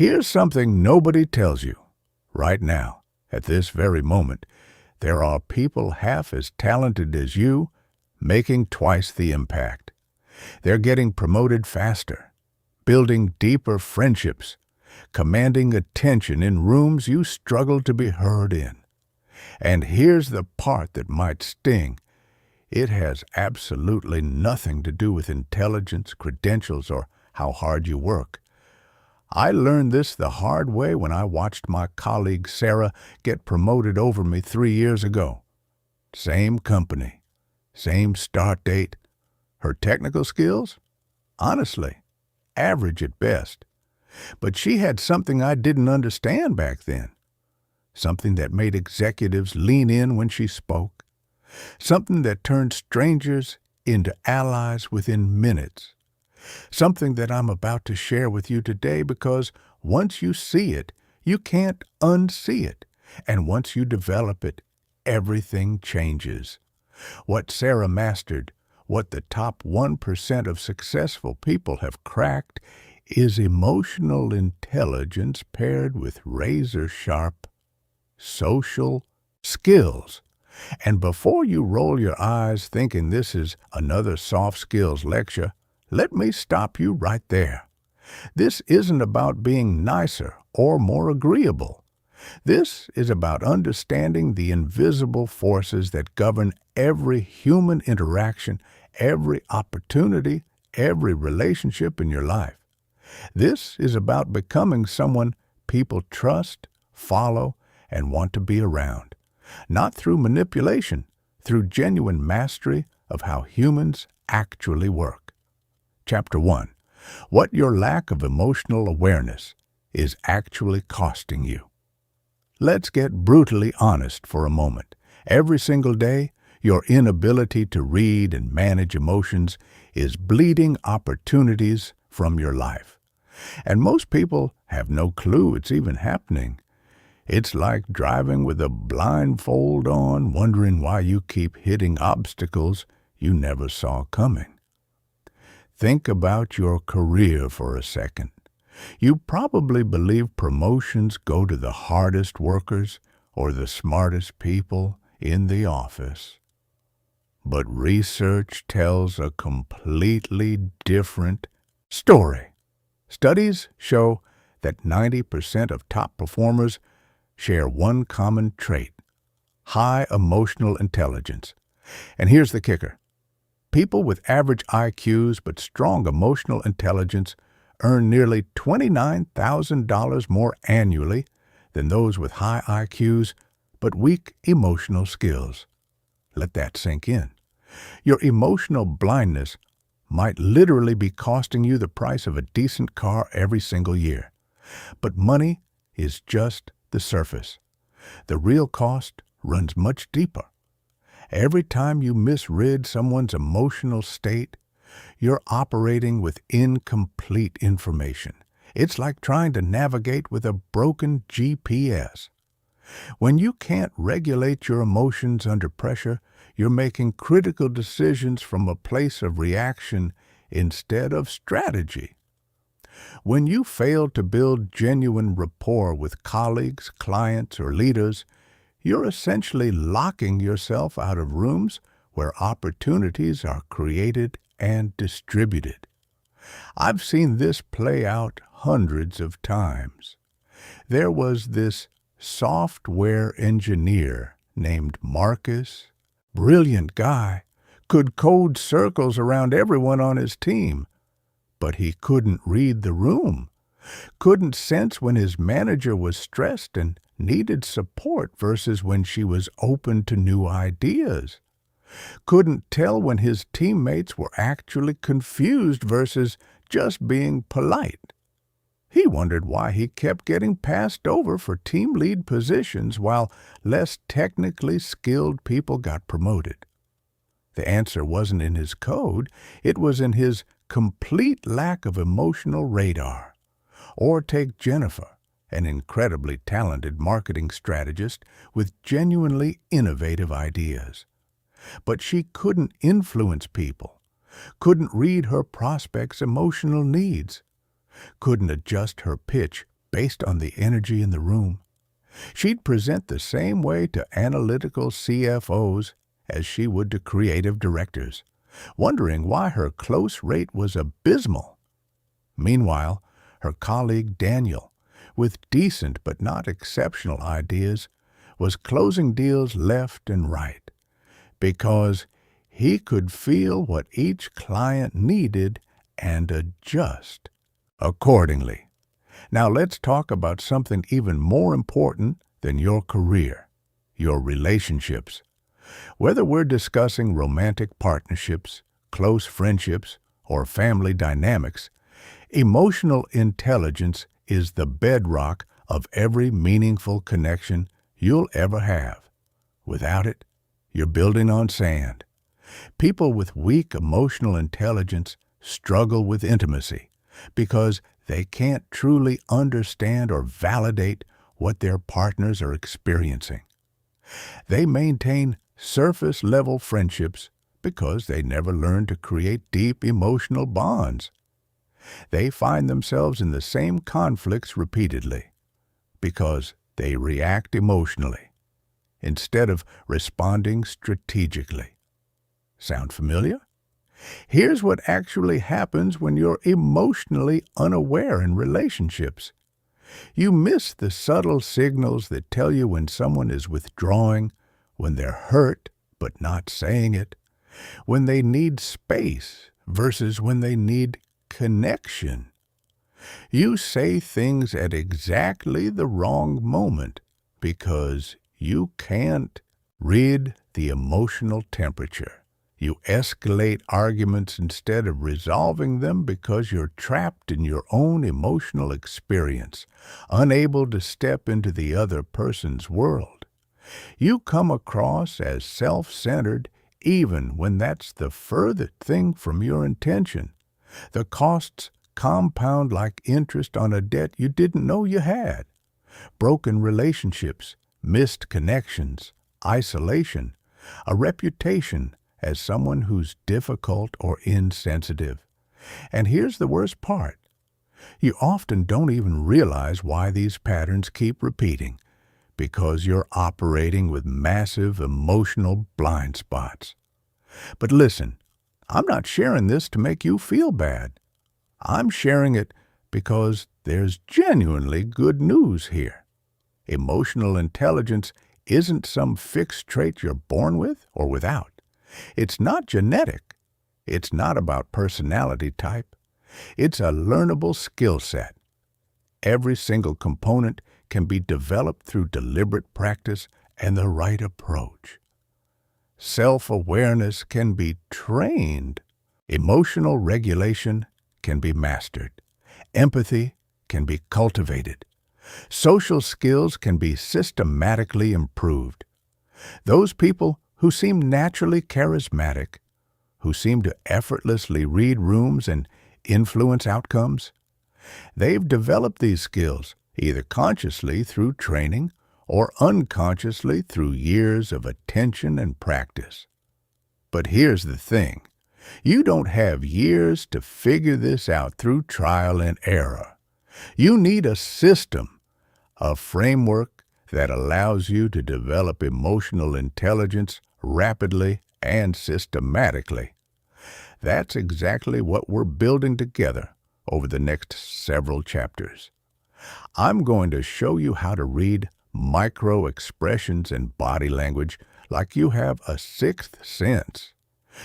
Here's something nobody tells you. Right now, at this very moment, there are people half as talented as you, making twice the impact. They're getting promoted faster, building deeper friendships, commanding attention in rooms you struggle to be heard in. And here's the part that might sting. It has absolutely nothing to do with intelligence, credentials, or how hard you work. I learned this the hard way when I watched my colleague Sarah get promoted over me 3 years ago. Same company, same start date. Her technical skills? Honestly, average at best. But she had something I didn't understand back then. Something that made executives lean in when she spoke. Something that turned strangers into allies within minutes. Something that I'm about to share with you today because once you see it, you can't unsee it. And once you develop it, everything changes. What Sarah mastered, what the top 1% of successful people have cracked, is emotional intelligence paired with razor-sharp social skills. And before you roll your eyes thinking this is another soft skills lecture, let me stop you right there. This isn't about being nicer or more agreeable. This is about understanding the invisible forces that govern every human interaction, every opportunity, every relationship in your life. This is about becoming someone people trust, follow, and want to be around. Not through manipulation, through genuine mastery of how humans actually work. Chapter 1. What your lack of emotional awareness is actually costing you. Let's get brutally honest for a moment. Every single day, your inability to read and manage emotions is bleeding opportunities from your life. And most people have no clue it's even happening. It's like driving with a blindfold on, wondering why you keep hitting obstacles you never saw coming. Think about your career for a second. You probably believe promotions go to the hardest workers or the smartest people in the office. But research tells a completely different story. Studies show that 90% of top performers share one common trait: high emotional intelligence. And here's the kicker. People with average IQs but strong emotional intelligence earn nearly $29,000 more annually than those with high IQs but weak emotional skills. Let that sink in. Your emotional blindness might literally be costing you the price of a decent car every single year. But money is just the surface. The real cost runs much deeper. Every time you misread someone's emotional state, you're operating with incomplete information. It's like trying to navigate with a broken GPS. When you can't regulate your emotions under pressure, you're making critical decisions from a place of reaction instead of strategy. When you fail to build genuine rapport with colleagues, clients, or leaders, you're essentially locking yourself out of rooms where opportunities are created and distributed. I've seen this play out hundreds of times. There was this software engineer named Marcus. Brilliant guy, could code circles around everyone on his team. But he couldn't read the room, couldn't sense when his manager was stressed and needed support versus when she was open to new ideas. Couldn't tell when his teammates were actually confused versus just being polite. He wondered why he kept getting passed over for team lead positions while less technically skilled people got promoted. The answer wasn't in his code, it was in his complete lack of emotional radar. Or take Jennifer, an incredibly talented marketing strategist with genuinely innovative ideas. But she couldn't influence people, couldn't read her prospects' emotional needs, couldn't adjust her pitch based on the energy in the room. She'd present the same way to analytical CFOs as she would to creative directors, wondering why her close rate was abysmal. Meanwhile, her colleague Daniel, with decent but not exceptional ideas, was closing deals left and right because he could feel what each client needed and adjust accordingly. Now let's talk about something even more important than your career, your relationships. Whether we're discussing romantic partnerships, close friendships, or family dynamics, emotional intelligence is the bedrock of every meaningful connection you'll ever have. Without it, you're building on sand. People with weak emotional intelligence struggle with intimacy because they can't truly understand or validate what their partners are experiencing. They maintain surface-level friendships because they never learn to create deep emotional bonds. They find themselves in the same conflicts repeatedly because they react emotionally instead of responding strategically. Sound familiar? Here's what actually happens when you're emotionally unaware in relationships. You miss the subtle signals that tell you when someone is withdrawing, when they're hurt but not saying it, when they need space versus when they need connection. You say things at exactly the wrong moment because you can't read the emotional temperature. You escalate arguments instead of resolving them because you're trapped in your own emotional experience, unable to step into the other person's world. You come across as self-centered even when that's the furthest thing from your intention. The costs compound like interest on a debt you didn't know you had. Broken relationships, missed connections, isolation, a reputation as someone who's difficult or insensitive. And here's the worst part. You often don't even realize why these patterns keep repeating, because you're operating with massive emotional blind spots. But listen, I'm not sharing this to make you feel bad. I'm sharing it because there's genuinely good news here. Emotional intelligence isn't some fixed trait you're born with or without. It's not genetic. It's not about personality type. It's a learnable skill set. Every single component can be developed through deliberate practice and the right approach. Self-awareness can be trained. Emotional regulation can be mastered. Empathy can be cultivated. Social skills can be systematically improved. Those people who seem naturally charismatic, who seem to effortlessly read rooms and influence outcomes, they've developed these skills either consciously through training or unconsciously through years of attention and practice. But here's the thing. You don't have years to figure this out through trial and error. You need a system, a framework that allows you to develop emotional intelligence rapidly and systematically. That's exactly what we're building together over the next several chapters. I'm going to show you how to read micro expressions and body language like you have a sixth sense.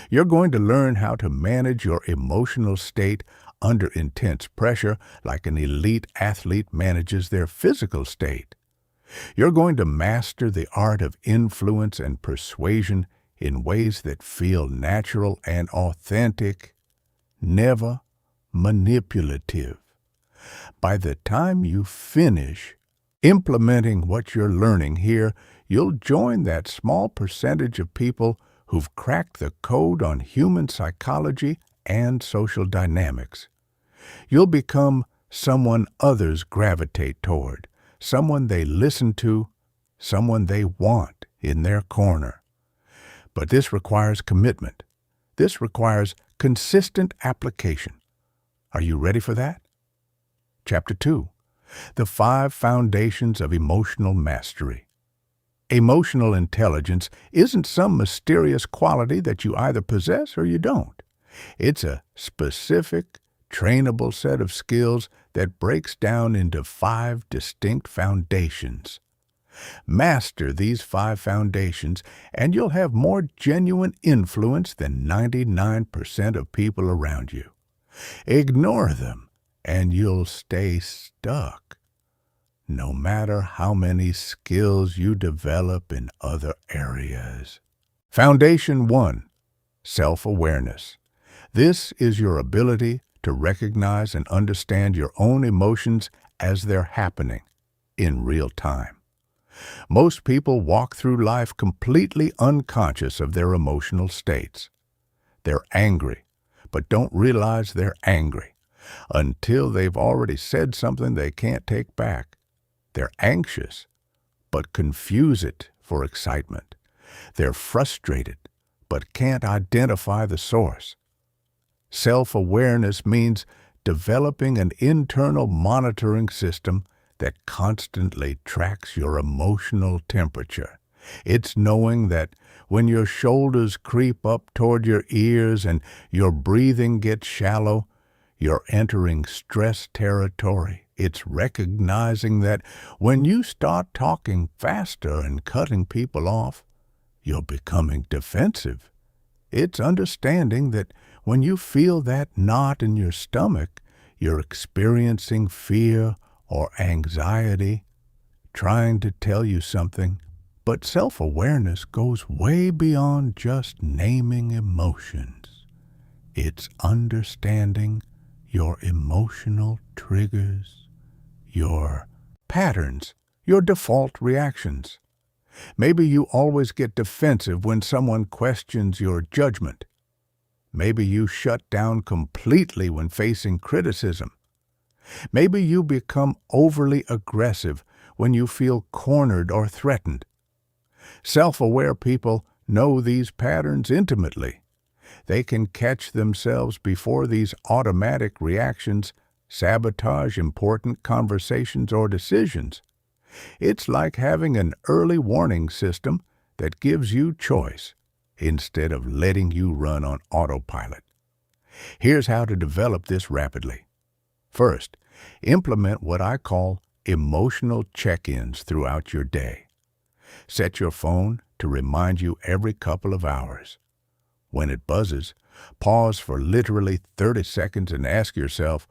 You're going to learn how to manage your emotional state under intense pressure like an elite athlete manages their physical state. You're going to master the art of influence and persuasion in ways that feel natural and authentic, never manipulative. By the time you finish implementing what you're learning here, you'll join that small percentage of people who've cracked the code on human psychology and social dynamics. You'll become someone others gravitate toward, someone they listen to, someone they want in their corner. But this requires commitment. This requires consistent application. Are you ready for that? Chapter 2. The 5 foundations of emotional mastery. Emotional intelligence isn't some mysterious quality that you either possess or you don't. It's a specific, trainable set of skills that breaks down into 5 distinct foundations. Master these 5 foundations, and you'll have more genuine influence than 99% of people around you. Ignore them, and you'll stay stuck, no matter how many skills you develop in other areas. Foundation 1. Self-awareness. This is your ability to recognize and understand your own emotions as they're happening in real time. Most people walk through life completely unconscious of their emotional states. They're angry, but don't realize they're angry until they've already said something they can't take back. They're anxious, but confuse it for excitement. They're frustrated, but can't identify the source. Self-awareness means developing an internal monitoring system that constantly tracks your emotional temperature. It's knowing that when your shoulders creep up toward your ears and your breathing gets shallow, you're entering stress territory. It's recognizing that when you start talking faster and cutting people off, you're becoming defensive. It's understanding that when you feel that knot in your stomach, you're experiencing fear or anxiety, trying to tell you something. But self-awareness goes way beyond just naming emotions. It's understanding your emotional triggers, your patterns, your default reactions. Maybe you always get defensive when someone questions your judgment. Maybe you shut down completely when facing criticism. Maybe you become overly aggressive when you feel cornered or threatened. Self-aware people know these patterns intimately. They can catch themselves before these automatic reactions sabotage important conversations or decisions. It's like having an early warning system that gives you choice instead of letting you run on autopilot. Here's how to develop this rapidly. First, implement what I call emotional check-ins throughout your day. Set your phone to remind you every couple of hours. When it buzzes, pause for literally 30 seconds and ask yourself,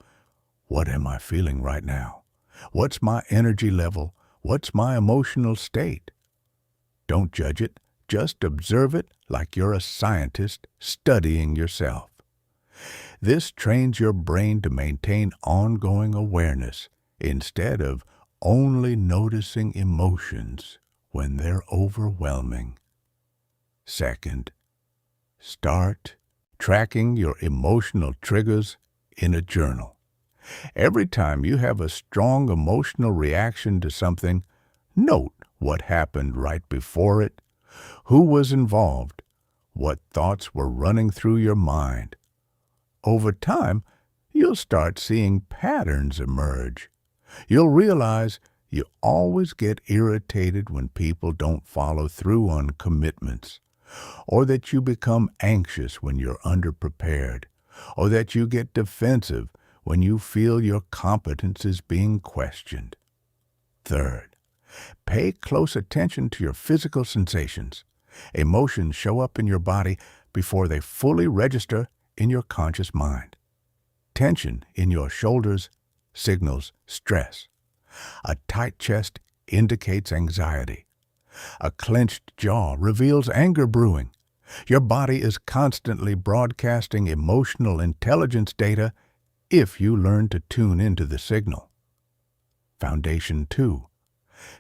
what am I feeling right now? What's my energy level? What's my emotional state? Don't judge it. Just observe it like you're a scientist studying yourself. This trains your brain to maintain ongoing awareness instead of only noticing emotions when they're overwhelming. Second, start tracking your emotional triggers in a journal. Every time you have a strong emotional reaction to something, note what happened right before it, who was involved, what thoughts were running through your mind. Over time, you'll start seeing patterns emerge. You'll realize you always get irritated when people don't follow through on commitments, or that you become anxious when you're underprepared, or that you get defensive when you feel your competence is being questioned. Third, pay close attention to your physical sensations. Emotions show up in your body before they fully register in your conscious mind. Tension in your shoulders signals stress. A tight chest indicates anxiety. A clenched jaw reveals anger brewing. Your body is constantly broadcasting emotional intelligence data if you learn to tune into the signal. Foundation 2.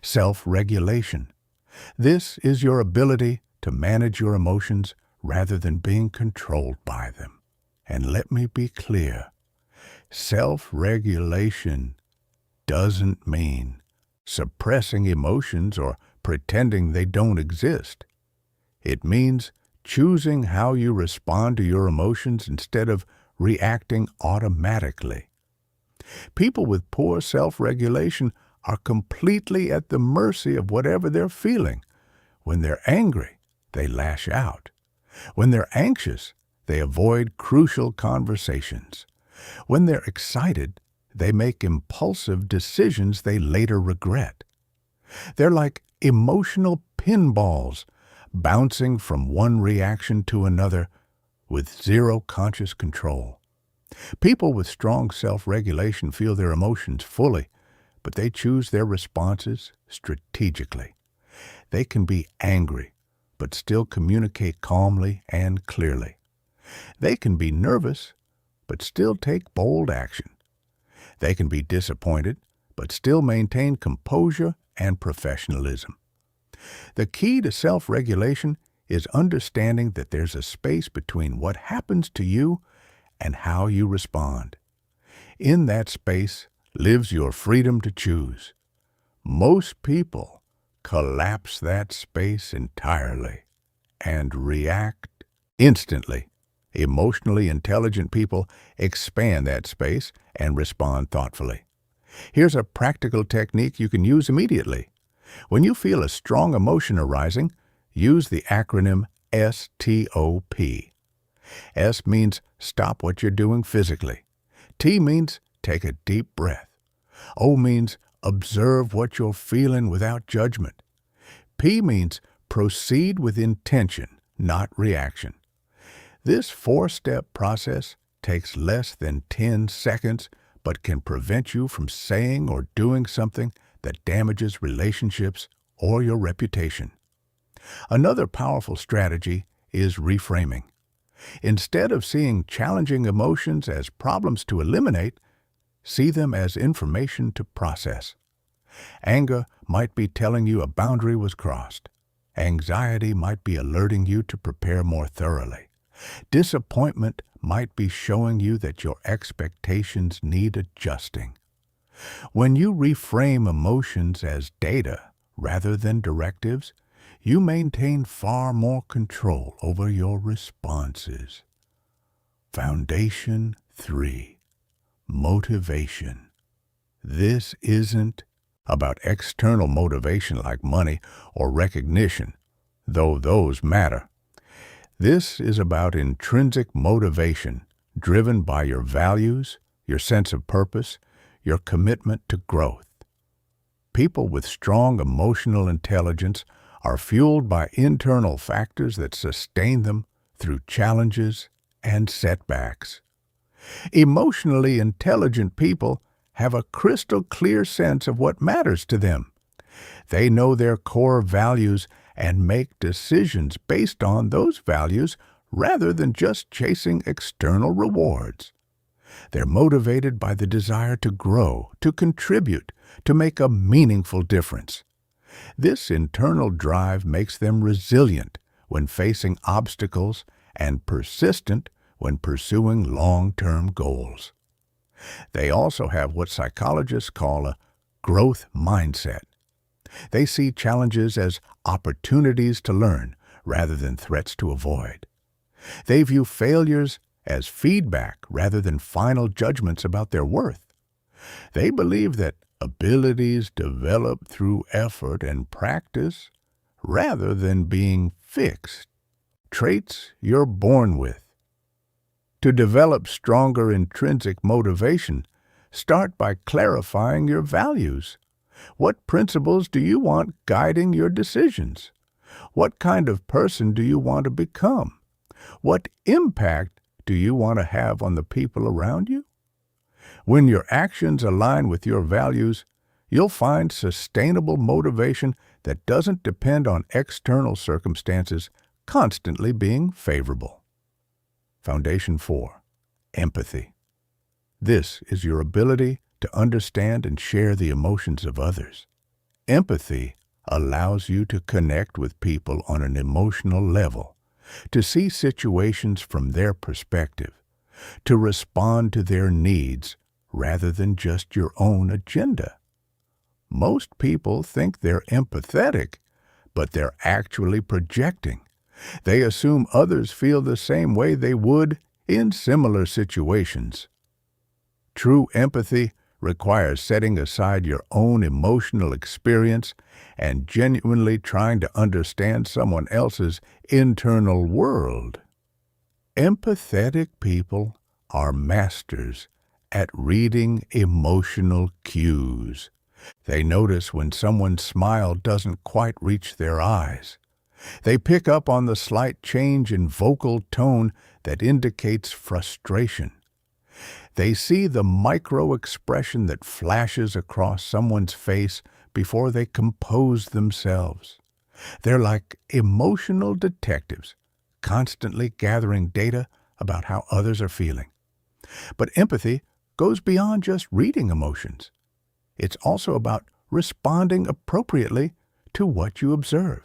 Self-regulation. This is your ability to manage your emotions rather than being controlled by them. And let me be clear, self-regulation doesn't mean suppressing emotions or pretending they don't exist. It means choosing how you respond to your emotions instead of reacting automatically. People with poor self-regulation are completely at the mercy of whatever they're feeling. When they're angry, they lash out. When they're anxious, they avoid crucial conversations. When they're excited, they make impulsive decisions they later regret. They're like emotional pinballs, bouncing from one reaction to another with zero conscious control. People with strong self-regulation feel their emotions fully, but they choose their responses strategically. They can be angry, but still communicate calmly and clearly. They can be nervous, but still take bold action. They can be disappointed, but still maintain composure and professionalism. The key to self-regulation is understanding that there's a space between what happens to you and how you respond. In that space lives your freedom to choose. Most people collapse that space entirely and react instantly. Emotionally intelligent people expand that space and respond thoughtfully. Here's a practical technique you can use immediately. When you feel a strong emotion arising, use the acronym STOP. S means stop what you're doing physically. T means take a deep breath. O means observe what you're feeling without judgment. P means proceed with intention, not reaction. This 4-step process takes less than 10 seconds, but can prevent you from saying or doing something that damages relationships or your reputation. Another powerful strategy is reframing. Instead of seeing challenging emotions as problems to eliminate, see them as information to process. Anger might be telling you a boundary was crossed. Anxiety might be alerting you to prepare more thoroughly. Disappointment might be showing you that your expectations need adjusting. When you reframe emotions as data rather than directives, you maintain far more control over your responses. Foundation 3. Motivation. This isn't about external motivation like money or recognition, though those matter. This is about intrinsic motivation driven by your values, your sense of purpose, your commitment to growth. People with strong emotional intelligence are fueled by internal factors that sustain them through challenges and setbacks. Emotionally intelligent people have a crystal clear sense of what matters to them. They know their core values and make decisions based on those values rather than just chasing external rewards. They're motivated by the desire to grow, to contribute, to make a meaningful difference. This internal drive makes them resilient when facing obstacles and persistent when pursuing long-term goals. They also have what psychologists call a growth mindset. They see challenges as opportunities to learn rather than threats to avoid. They view failures as feedback rather than final judgments about their worth. They believe that abilities develop through effort and practice rather than being fixed, traits you're born with. To develop stronger intrinsic motivation, start by clarifying your values. What principles do you want guiding your decisions? What kind of person do you want to become? What impact do you want to have on the people around you? When your actions align with your values, you'll find sustainable motivation that doesn't depend on external circumstances constantly being favorable. Foundation 4. Empathy. This is your ability to understand and share the emotions of others. Empathy allows you to connect with people on an emotional level, to see situations from their perspective, to respond to their needs rather than just your own agenda. Most people think they're empathetic, but they're actually projecting. They assume others feel the same way they would in similar situations. True empathy requires setting aside your own emotional experience and genuinely trying to understand someone else's internal world. Empathetic people are masters at reading emotional cues. They notice when someone's smile doesn't quite reach their eyes. They pick up on the slight change in vocal tone that indicates frustration. They see the micro expression that flashes across someone's face before they compose themselves. They're like emotional detectives, constantly gathering data about how others are feeling. But empathy goes beyond just reading emotions. It's also about responding appropriately to what you observe.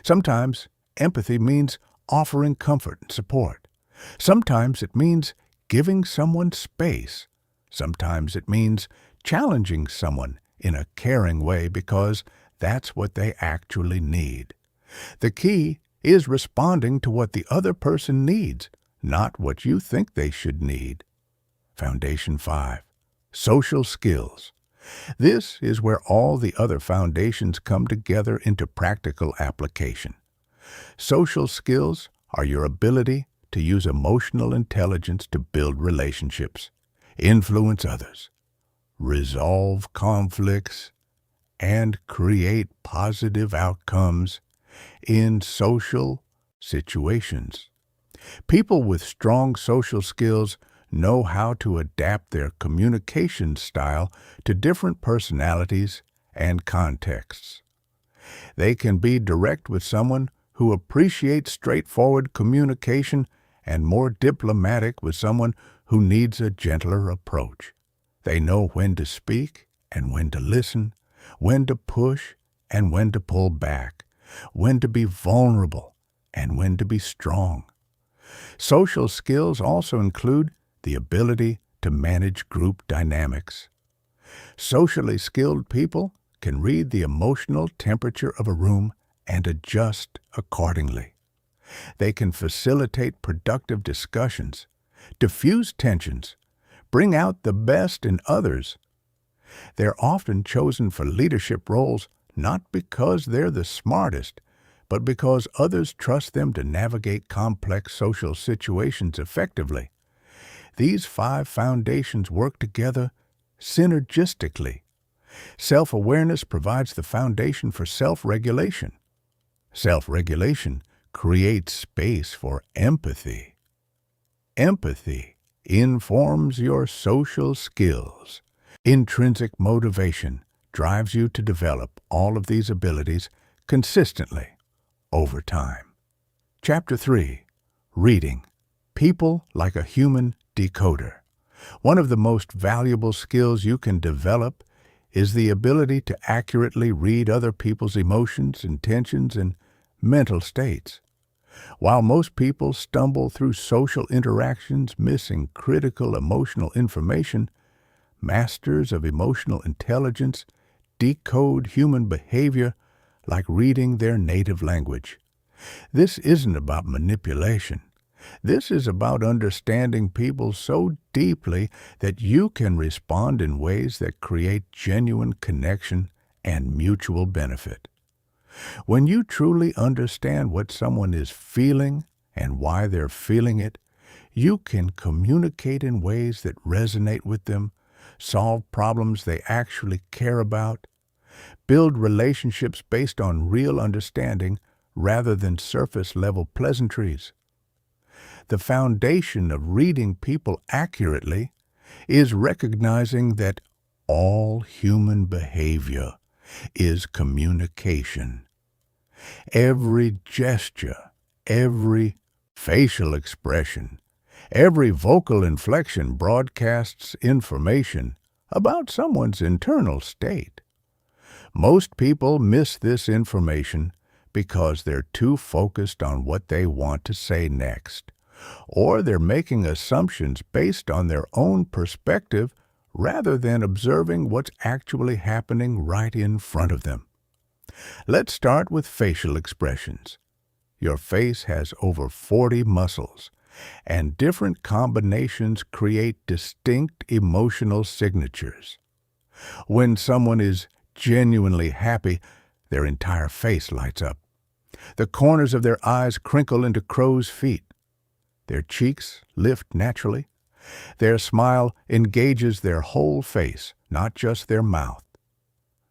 Sometimes empathy means offering comfort and support. Sometimes it means giving someone space. Sometimes it means challenging someone in a caring way because that's what they actually need. The key is responding to what the other person needs, not what you think they should need. Foundation 5. Social skills. This is where all the other foundations come together into practical application. Social skills are your ability to use emotional intelligence to build relationships, influence others, resolve conflicts, and create positive outcomes in social situations. People with strong social skills know how to adapt their communication style to different personalities and contexts. They can be direct with someone who appreciates straightforward communication and more diplomatic with someone who needs a gentler approach. They know when to speak and when to listen, when to push and when to pull back, when to be vulnerable and when to be strong. Social skills also include the ability to manage group dynamics. Socially skilled people can read the emotional temperature of a room and adjust accordingly. They can facilitate productive discussions, diffuse tensions, bring out the best in others. They're often chosen for leadership roles not because they're the smartest, but because others trust them to navigate complex social situations effectively. These 5 foundations work together synergistically. Self-awareness provides the foundation for self-regulation. Self-regulation creates space for empathy. Empathy informs your social skills. Intrinsic motivation drives you to develop all of these abilities consistently over time. Chapter 3. Reading. People like a human decoder. One of the most valuable skills you can develop is the ability to accurately read other people's emotions, intentions, and mental states. While most people stumble through social interactions missing critical emotional information, masters of emotional intelligence decode human behavior like reading their native language. This isn't about manipulation. This is about understanding people so deeply that you can respond in ways that create genuine connection and mutual benefit. When you truly understand what someone is feeling and why they're feeling it, you can communicate in ways that resonate with them, solve problems they actually care about, build relationships based on real understanding rather than surface-level pleasantries. The foundation of reading people accurately is recognizing that all human behavior is communication. Every gesture, every facial expression, every vocal inflection broadcasts information about someone's internal state. Most people miss this information because they're too focused on what they want to say next, or they're making assumptions based on their own perspective rather than observing what's actually happening right in front of them. Let's start with facial expressions. Your face has over 40 muscles, and different combinations create distinct emotional signatures. When someone is genuinely happy, their entire face lights up. The corners of their eyes crinkle into crow's feet. Their cheeks lift naturally. Their smile engages their whole face, not just their mouth.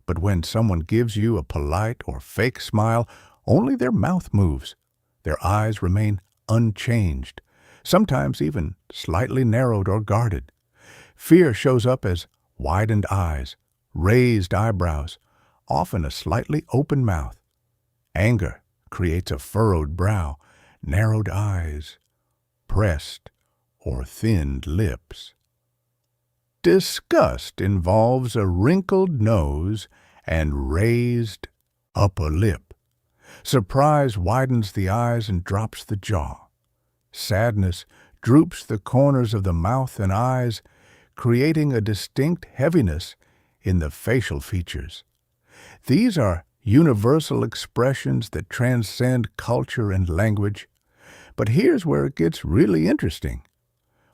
But when someone gives you a polite or fake smile, only their mouth moves. Their eyes remain unchanged, sometimes even slightly narrowed or guarded. Fear shows up as widened eyes, raised eyebrows, often a slightly open mouth. Anger creates a furrowed brow, narrowed eyes, pressed or thinned lips. Disgust involves a wrinkled nose and raised upper lip. Surprise widens the eyes and drops the jaw. Sadness droops the corners of the mouth and eyes, creating a distinct heaviness in the facial features. These are universal expressions that transcend culture and language. But here's where it gets really interesting.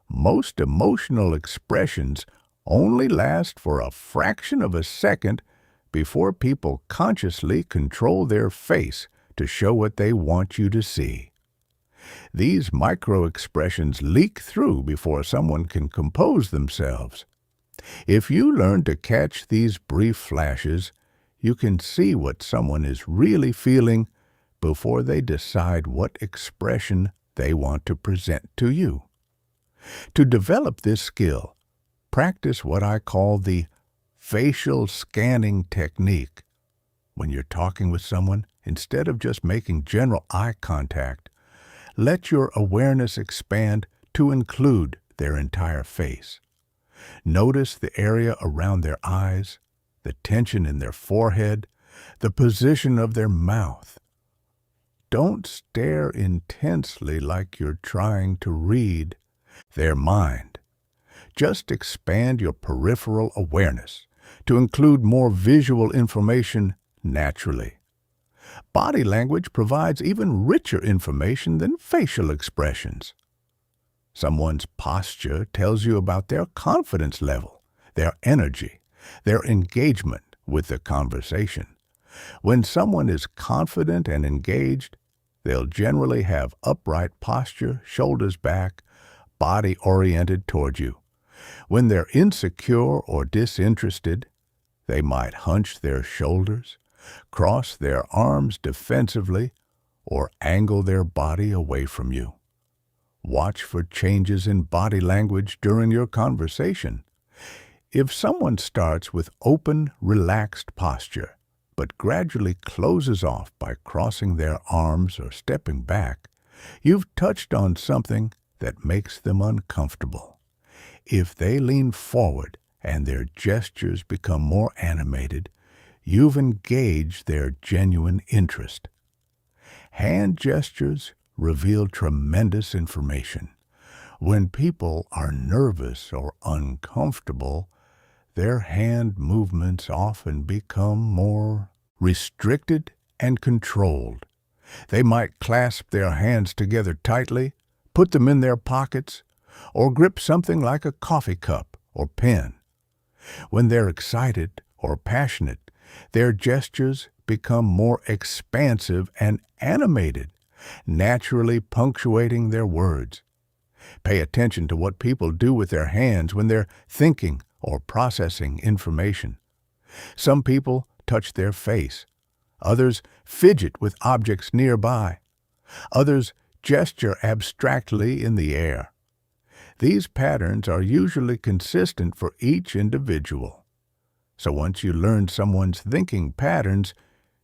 Most emotional expressions only last for a fraction of a second before people consciously control their face to show what they want you to see. These micro-expressions leak through before someone can compose themselves. If you learn to catch these brief flashes, you can see what someone is really feeling before they decide what expression they want to present to you. To develop this skill, practice what I call the facial scanning technique. When you're talking with someone, instead of just making general eye contact, let your awareness expand to include their entire face. Notice the area around their eyes, the tension in their forehead, the position of their mouth. Don't stare intensely like you're trying to read their mind. Just expand your peripheral awareness to include more visual information naturally. Body language provides even richer information than facial expressions. Someone's posture tells you about their confidence level, their energy, their engagement with the conversation. When someone is confident and engaged, they'll generally have upright posture, shoulders back, body oriented toward you. When they're insecure or disinterested, they might hunch their shoulders, cross their arms defensively, or angle their body away from you. Watch for changes in body language during your conversation. If someone starts with open, relaxed posture, but gradually closes off by crossing their arms or stepping back, you've touched on something that makes them uncomfortable. If they lean forward and their gestures become more animated, you've engaged their genuine interest. Hand gestures reveal tremendous information. When people are nervous or uncomfortable, their hand movements often become more restricted and controlled. They might clasp their hands together tightly, put them in their pockets, or grip something like a coffee cup or pen. When they're excited or passionate, their gestures become more expansive and animated, naturally punctuating their words. Pay attention to what people do with their hands when they're thinking or processing information. Some people touch their face. Others fidget with objects nearby. Others gesture abstractly in the air. These patterns are usually consistent for each individual. So once you learn someone's thinking patterns,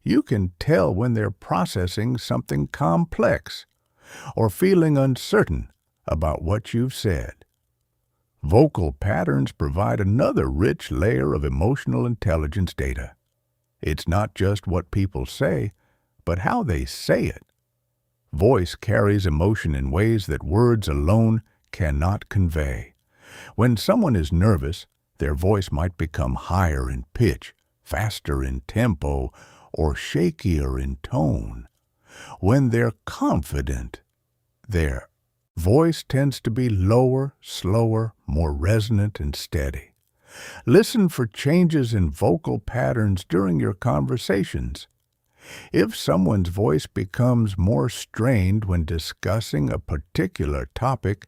you can tell when they're processing something complex or feeling uncertain about what you've said. Vocal patterns provide another rich layer of emotional intelligence data. It's not just what people say, but how they say it. Voice carries emotion in ways that words alone cannot convey. When someone is nervous, their voice might become higher in pitch, faster in tempo, or shakier in tone. When they're confident, their Voice tends to be lower, slower, more resonant and steady. Listen for changes in vocal patterns during your conversations. If someone's voice becomes more strained when discussing a particular topic,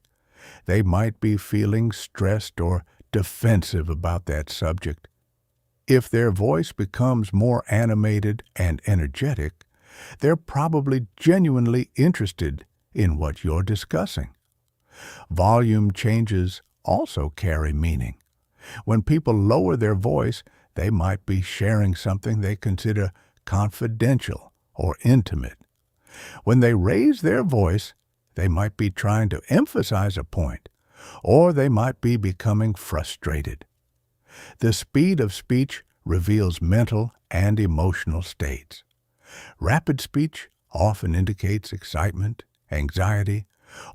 they might be feeling stressed or defensive about that subject. If their voice becomes more animated and energetic, they're probably genuinely interested in what you're discussing. Volume changes also carry meaning. When people lower their voice, they might be sharing something they consider confidential or intimate. When they raise their voice, they might be trying to emphasize a point, or they might be becoming frustrated. The speed of speech reveals mental and emotional states. Rapid speech often indicates excitement, anxiety,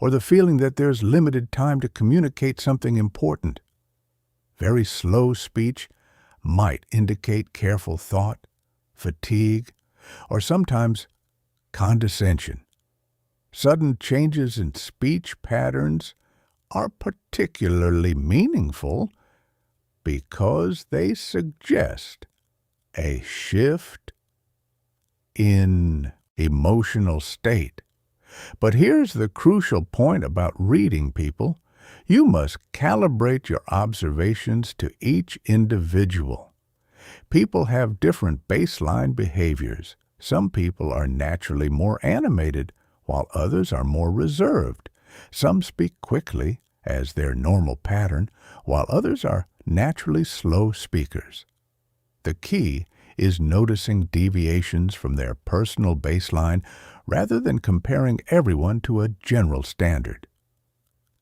or the feeling that there's limited time to communicate something important. Very slow speech might indicate careful thought, fatigue, or sometimes condescension. Sudden changes in speech patterns are particularly meaningful because they suggest a shift in emotional state. But here's the crucial point about reading people. You must calibrate your observations to each individual. People have different baseline behaviors. Some people are naturally more animated, while others are more reserved. Some speak quickly, as their normal pattern, while others are naturally slow speakers. The key is noticing deviations from their personal baseline rather than comparing everyone to a general standard.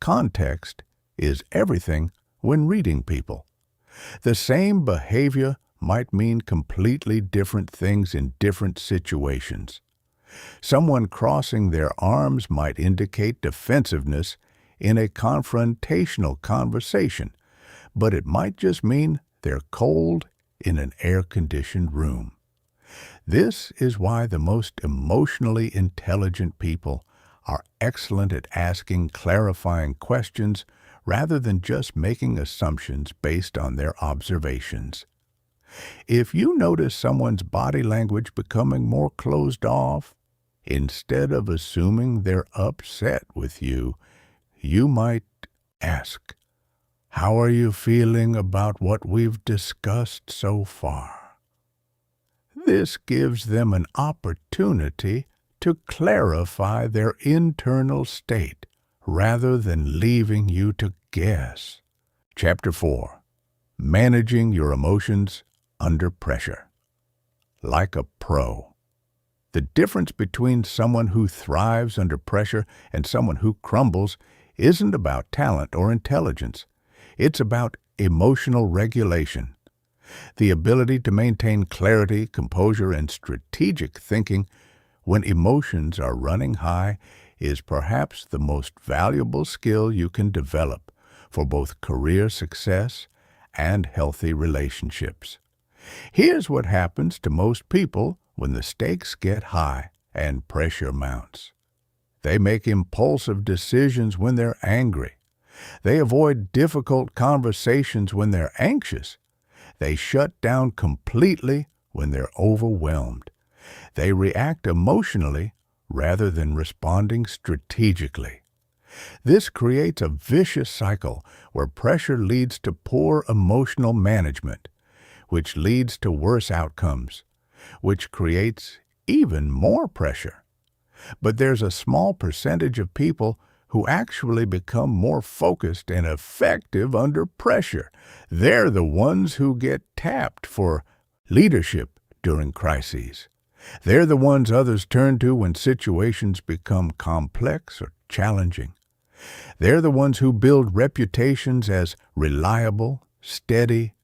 Context is everything when reading people. The same behavior might mean completely different things in different situations. Someone crossing their arms might indicate defensiveness in a confrontational conversation, but it might just mean they're cold in an air-conditioned room. This is why the most emotionally intelligent people are excellent at asking clarifying questions rather than just making assumptions based on their observations. If you notice someone's body language becoming more closed off, instead of assuming they're upset with you, you might ask, "How are you feeling about what we've discussed so far?" This gives them an opportunity to clarify their internal state rather than leaving you to guess. Chapter 4. Managing Your Emotions Under Pressure. Like a pro. The difference between someone who thrives under pressure and someone who crumbles isn't about talent or intelligence. It's about emotional regulation. The ability to maintain clarity, composure, and strategic thinking when emotions are running high is perhaps the most valuable skill you can develop for both career success and healthy relationships. Here's what happens to most people when the stakes get high and pressure mounts. They make impulsive decisions when they're angry. They avoid difficult conversations when they're anxious. They shut down completely when they're overwhelmed. They react emotionally rather than responding strategically. This creates a vicious cycle where pressure leads to poor emotional management, which leads to worse outcomes, which creates even more pressure. But there's a small percentage of people who actually become more focused and effective under pressure. They're the ones who get tapped for leadership during crises. They're the ones others turn to when situations become complex or challenging. They're the ones who build reputations as reliable, steady,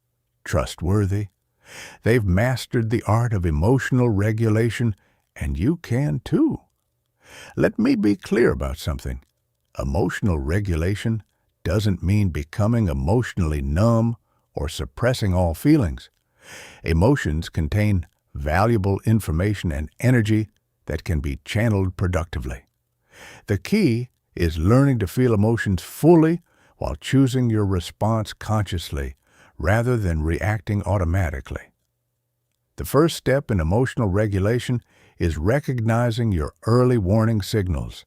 trustworthy. They've mastered the art of emotional regulation, and you can too. Let me be clear about something. Emotional regulation doesn't mean becoming emotionally numb or suppressing all feelings. Emotions contain valuable information and energy that can be channeled productively. The key is learning to feel emotions fully while choosing your response consciously rather than reacting automatically. The first step in emotional regulation is recognizing your early warning signals.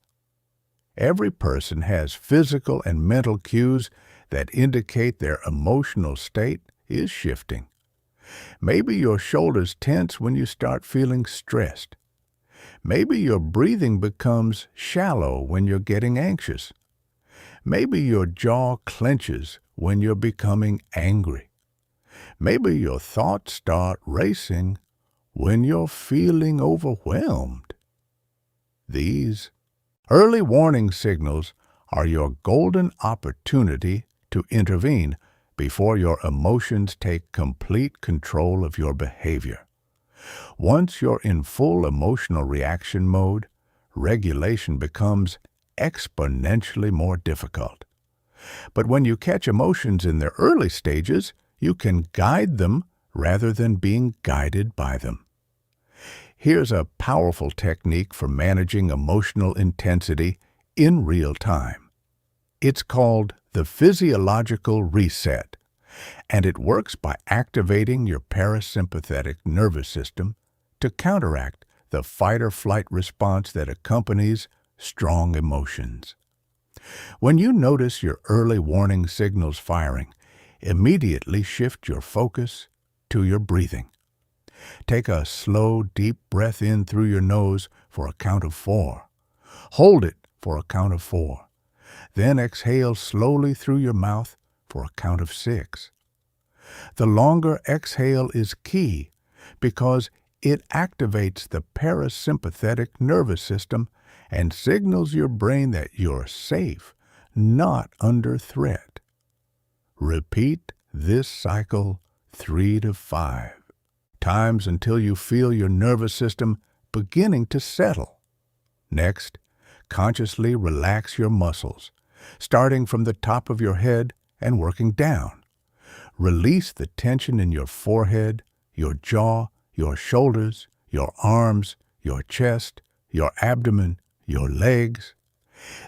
Every person has physical and mental cues that indicate their emotional state is shifting. Maybe your shoulders tense when you start feeling stressed. Maybe your breathing becomes shallow when you're getting anxious. Maybe your jaw clenches when you're becoming angry. Maybe your thoughts start racing when you're feeling overwhelmed. These early warning signals are your golden opportunity to intervene before your emotions take complete control of your behavior. Once you're in full emotional reaction mode, regulation becomes exponentially more difficult. But when you catch emotions in their early stages, you can guide them rather than being guided by them. Here's a powerful technique for managing emotional intensity in real time. It's called the physiological reset, and it works by activating your parasympathetic nervous system to counteract the fight-or-flight response that accompanies strong emotions. When you notice your early warning signals firing, immediately shift your focus to your breathing. Take a slow, deep breath in through your nose for a count of 4. Hold it for a count of 4. Then exhale slowly through your mouth for a count of 6. The longer exhale is key because it activates the parasympathetic nervous system and signals your brain that you're safe, not under threat. Repeat this cycle 3 to 5 times until you feel your nervous system beginning to settle. Next, consciously relax your muscles, starting from the top of your head and working down. Release the tension in your forehead, your jaw, your shoulders, your arms, your chest, your abdomen, your legs.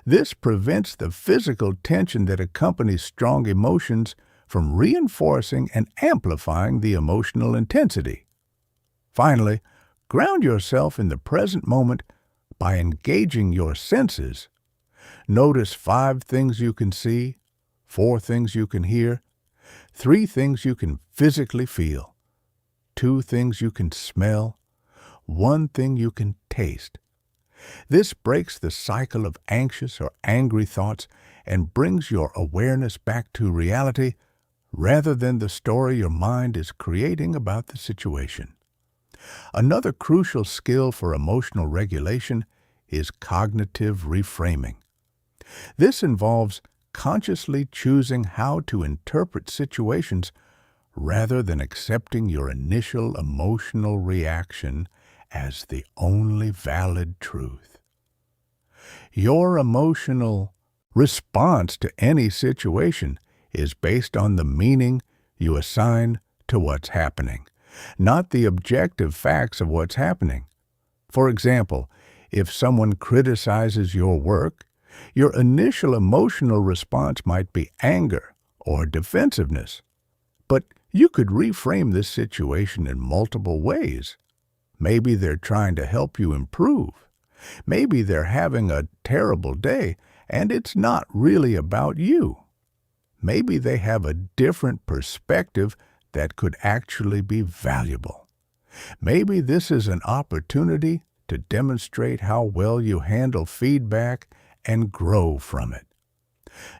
This prevents the physical tension that accompanies strong emotions from reinforcing and amplifying the emotional intensity. Finally, ground yourself in the present moment by engaging your senses. Notice 5 things you can see, 4 things you can hear, 3 things you can physically feel, 2 things you can smell, 1 thing you can taste. This breaks the cycle of anxious or angry thoughts and brings your awareness back to reality rather than the story your mind is creating about the situation. Another crucial skill for emotional regulation is cognitive reframing. This involves consciously choosing how to interpret situations rather than accepting your initial emotional reaction as the only valid truth. Your emotional response to any situation is based on the meaning you assign to what's happening, not the objective facts of what's happening. For example, if someone criticizes your work, your initial emotional response might be anger or defensiveness. But you could reframe this situation in multiple ways. Maybe they're trying to help you improve. Maybe they're having a terrible day, and it's not really about you. Maybe they have a different perspective that could actually be valuable. Maybe this is an opportunity to demonstrate how well you handle feedback and grow from it.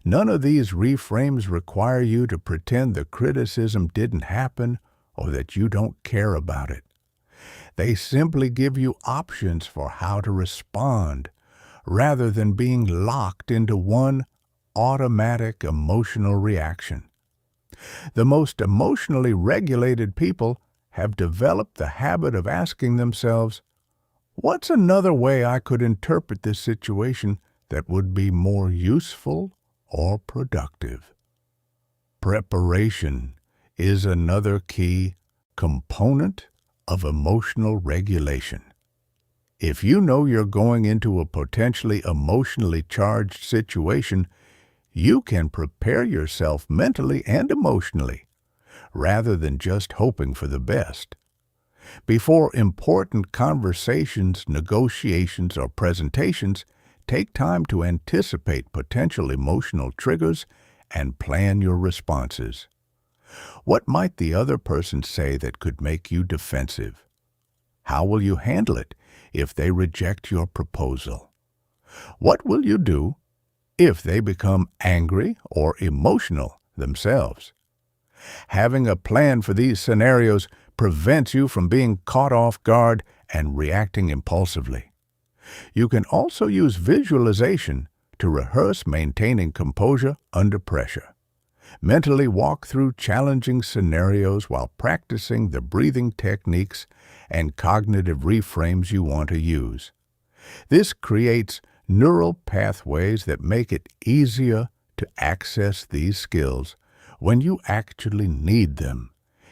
None of these reframes require you to pretend the criticism didn't happen or that you don't care about it. They simply give you options for how to respond, rather than being locked into one automatic emotional reaction. The most emotionally regulated people have developed the habit of asking themselves, what's another way I could interpret this situation that would be more useful or productive? Preparation is another key component of emotional regulation. If you know you're going into a potentially emotionally charged situation, you can prepare yourself mentally and emotionally, rather than just hoping for the best. Before important conversations, negotiations, or presentations, take time to anticipate potential emotional triggers and plan your responses. What might the other person say that could make you defensive? How will you handle it if they reject your proposal? What will you do if they become angry or emotional themselves? Having a plan for these scenarios prevents you from being caught off guard and reacting impulsively. You can also use visualization to rehearse maintaining composure under pressure. Mentally walk through challenging scenarios while practicing the breathing techniques and cognitive reframes you want to use. This creates neural pathways that make it easier to access these skills when you actually need them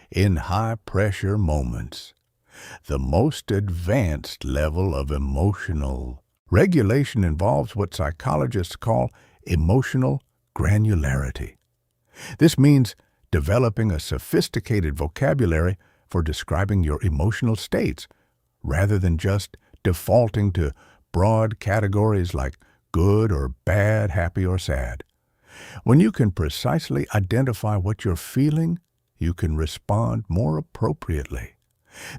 in high-pressure moments. The most advanced level of emotional regulation involves what psychologists call emotional granularity. This means developing a sophisticated vocabulary for describing your emotional states, rather than just defaulting to broad categories like good or bad, happy or sad. When you can precisely identify what you're feeling, you can respond more appropriately.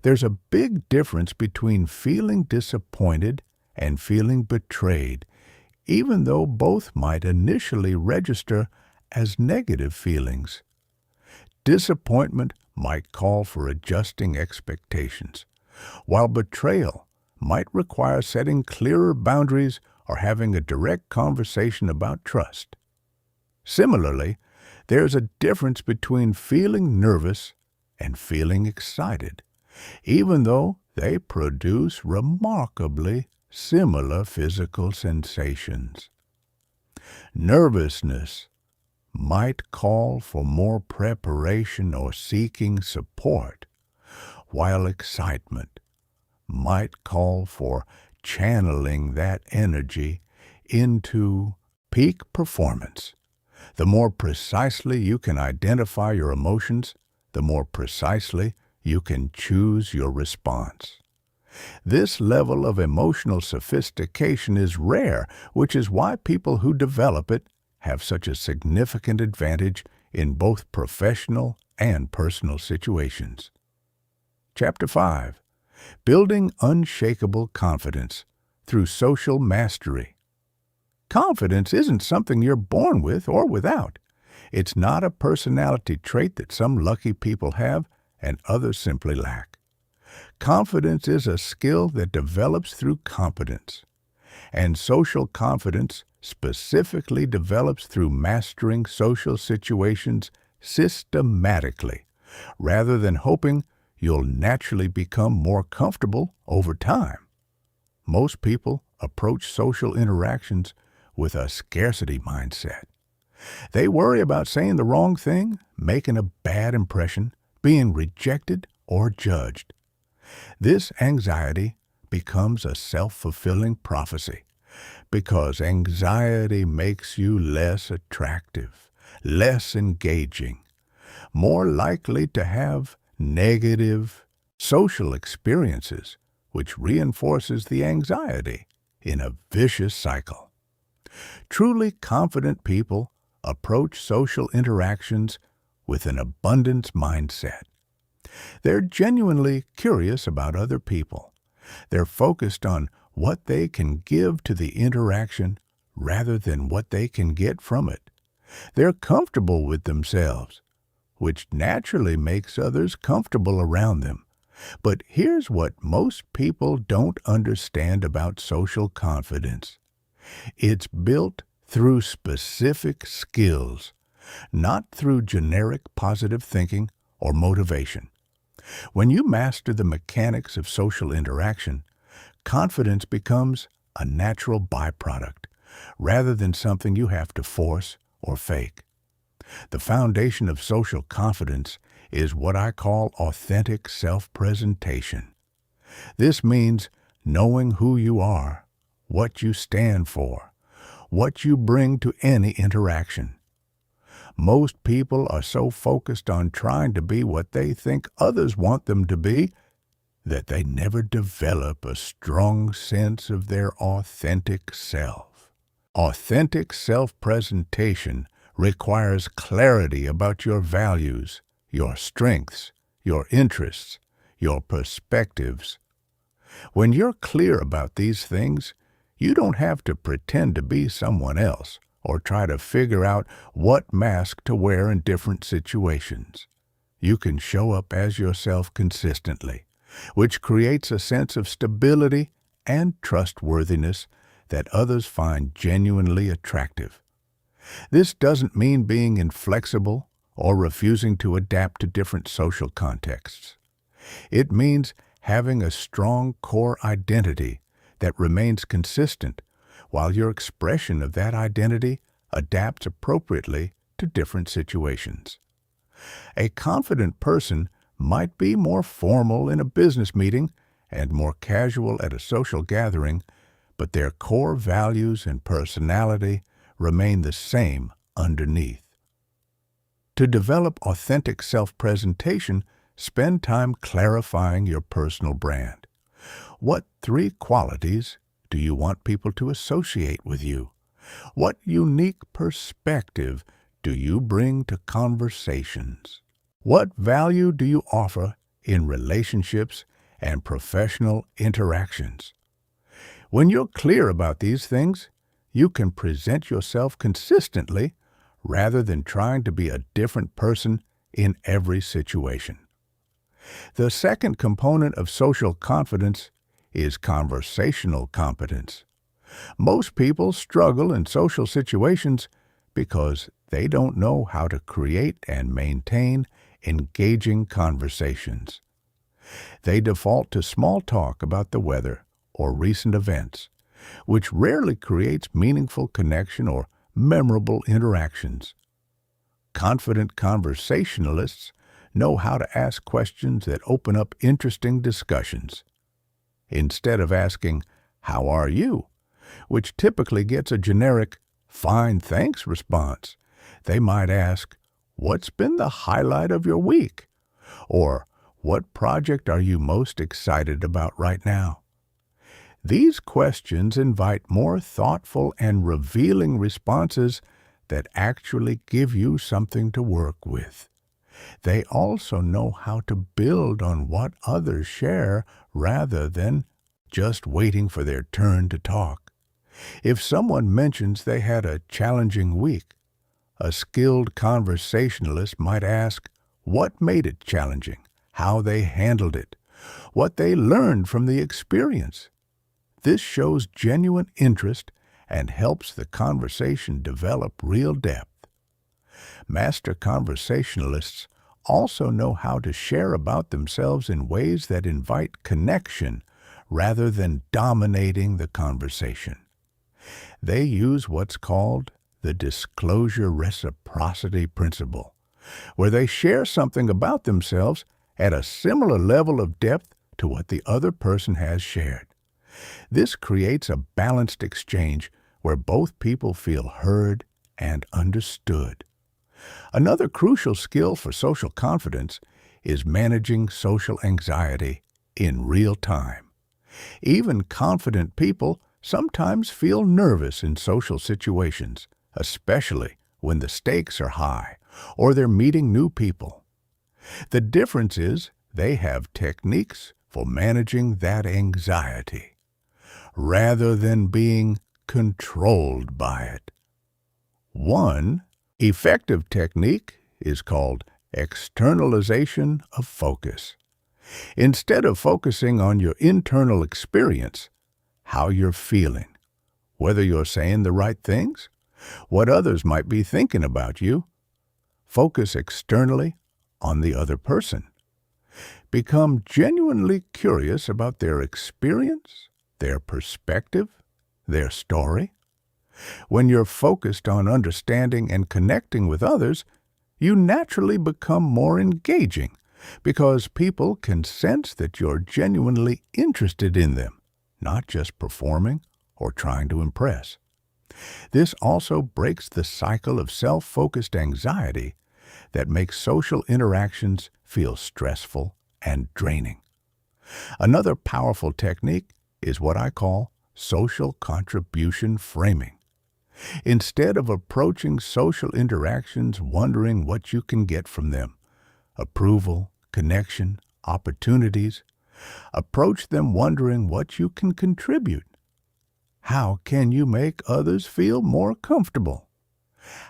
There's a big difference between feeling disappointed and feeling betrayed, even though both might initially register as negative feelings. Disappointment might call for adjusting expectations, while betrayal might require setting clearer boundaries or having a direct conversation about trust. Similarly, there's a difference between feeling nervous and feeling excited, even though they produce remarkably similar physical sensations. Nervousness might call for more preparation or seeking support, while excitement might call for channeling that energy into peak performance. The more precisely you can identify your emotions, the more precisely you can choose your response. This level of emotional sophistication is rare, which is why people who develop it have such a significant advantage in both professional and personal situations. Chapter 5. Building Unshakable Confidence Through Social Mastery. Confidence isn't something you're born with or without. It's not a personality trait that some lucky people have and others simply lack. Confidence is a skill that develops through competence, and social confidence specifically develops through mastering social situations systematically, rather than hoping you'll naturally become more comfortable over time. Most people approach social interactions with a scarcity mindset. They worry about saying the wrong thing, making a bad impression, being rejected or judged. This anxiety becomes a self-fulfilling prophecy, because anxiety makes you less attractive, less engaging, more likely to have negative social experiences, which reinforces the anxiety in a vicious cycle. Truly confident people approach social interactions with an abundance mindset. They're genuinely curious about other people. They're focused on what they can give to the interaction rather than what they can get from it. They're comfortable with themselves, which naturally makes others comfortable around them. But here's what most people don't understand about social confidence. It's built through specific skills, not through generic positive thinking or motivation. When you master the mechanics of social interaction, confidence becomes a natural byproduct, rather than something you have to force or fake. The foundation of social confidence is what I call authentic self-presentation. This means knowing who you are, what you stand for, what you bring to any interaction. Most people are so focused on trying to be what they think others want them to be that they never develop a strong sense of their authentic self. Authentic self-presentation requires clarity about your values, your strengths, your interests, your perspectives. When you're clear about these things, you don't have to pretend to be someone else or try to figure out what mask to wear in different situations. You can show up as yourself consistently, which creates a sense of stability and trustworthiness that others find genuinely attractive. This doesn't mean being inflexible or refusing to adapt to different social contexts. It means having a strong core identity that remains consistent while your expression of that identity adapts appropriately to different situations. A confident person might be more formal in a business meeting and more casual at a social gathering, but their core values and personality remain the same underneath. To develop authentic self-presentation, spend time clarifying your personal brand. What 3 qualities do you want people to associate with you? What unique perspective do you bring to conversations? What value do you offer in relationships and professional interactions? When you're clear about these things, you can present yourself consistently rather than trying to be a different person in every situation. The second component of social confidence is conversational competence. Most people struggle in social situations because they don't know how to create and maintain engaging conversations. They default to small talk about the weather or recent events, which rarely creates meaningful connection or memorable interactions. Confident conversationalists know how to ask questions that open up interesting discussions. Instead of asking, "How are you?" which typically gets a generic, "Fine, thanks" response, they might ask, "What's been the highlight of your week?" Or, "What project are you most excited about right now?" These questions invite more thoughtful and revealing responses that actually give you something to work with. They also know how to build on what others share rather than just waiting for their turn to talk. If someone mentions they had a challenging week, a skilled conversationalist might ask what made it challenging, how they handled it, what they learned from the experience. This shows genuine interest and helps the conversation develop real depth. Master conversationalists also know how to share about themselves in ways that invite connection rather than dominating the conversation. They use what's called the disclosure reciprocity principle, where they share something about themselves at a similar level of depth to what the other person has shared. This creates a balanced exchange where both people feel heard and understood. Another crucial skill for social confidence is managing social anxiety in real time. Even confident people sometimes feel nervous in social situations, especially when the stakes are high or they're meeting new people. The difference is they have techniques for managing that anxiety, rather than being controlled by it. One effective technique is called externalization of focus. Instead of focusing on your internal experience, how you're feeling, whether you're saying the right things, what others might be thinking about you, focus externally on the other person. Become genuinely curious about their experience, their perspective, their story. When you're focused on understanding and connecting with others, you naturally become more engaging because people can sense that you're genuinely interested in them. not just performing or trying to impress. This also breaks the cycle of self-focused anxiety that makes social interactions feel stressful and draining. Another powerful technique is what I call social contribution framing. Instead of approaching social interactions wondering what you can get from them, approval, connection, opportunities, approach them wondering what you can contribute. How can you make others feel more comfortable?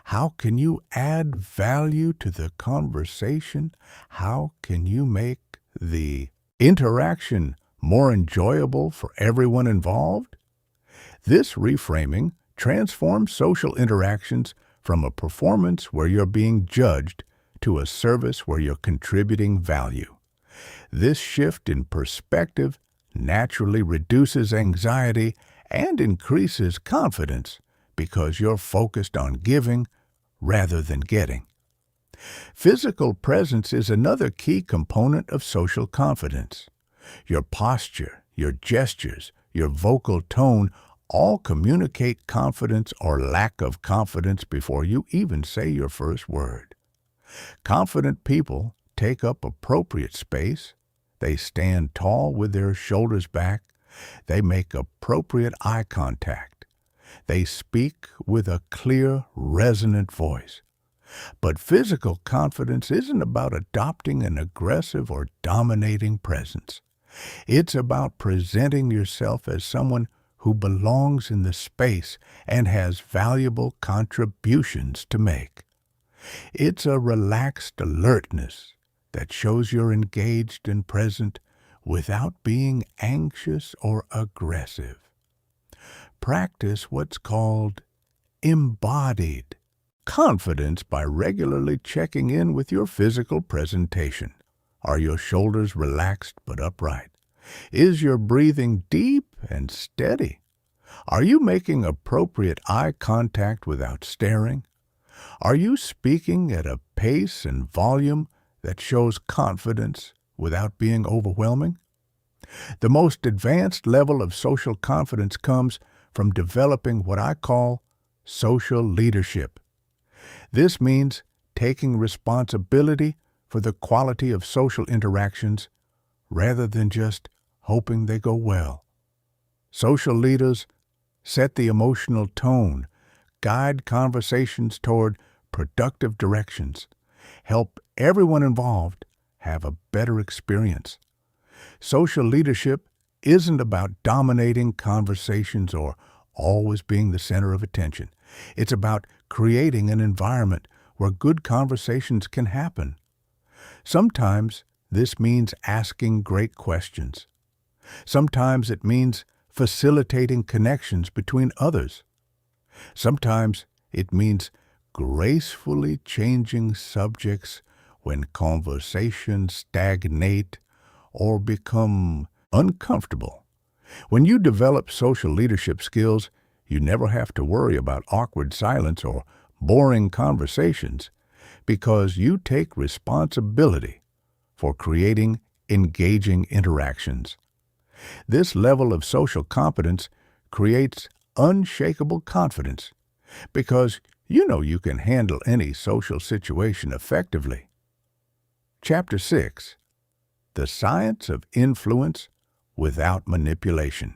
How can you add value to the conversation? How can you make the interaction more enjoyable for everyone involved? This reframing transforms social interactions from a performance where you're being judged to a service where you're contributing value. This shift in perspective naturally reduces anxiety and increases confidence because you're focused on giving rather than getting. Physical presence is another key component of social confidence. Your posture, your gestures, your vocal tone all communicate confidence or lack of confidence before you even say your first word. Confident people take up appropriate space. They stand tall with their shoulders back. They make appropriate eye contact. They speak with a clear, resonant voice. But physical confidence isn't about adopting an aggressive or dominating presence. It's about presenting yourself as someone who belongs in the space and has valuable contributions to make. It's a relaxed alertness that shows you're engaged and present without being anxious or aggressive. Practice what's called embodied confidence by regularly checking in with your physical presentation. Are your shoulders relaxed but upright? Is your breathing deep and steady? Are you making appropriate eye contact without staring? Are you speaking at a pace and volume that shows confidence without being overwhelming? The most advanced level of social confidence comes from developing what I call social leadership. This means taking responsibility for the quality of social interactions rather than just hoping they go well. Social leaders set the emotional tone, guide conversations toward productive directions, help everyone involved have a better experience. Social leadership isn't about dominating conversations or always being the center of attention. It's about creating an environment where good conversations can happen. Sometimes this means asking great questions. Sometimes it means facilitating connections between others. Sometimes it means gracefully changing subjects when conversations stagnate or become uncomfortable. When you develop social leadership skills, you never have to worry about awkward silence or boring conversations because you take responsibility for creating engaging interactions. This level of social competence creates unshakable confidence because you know you can handle any social situation effectively. Chapter 6. The Science of Influence Without Manipulation.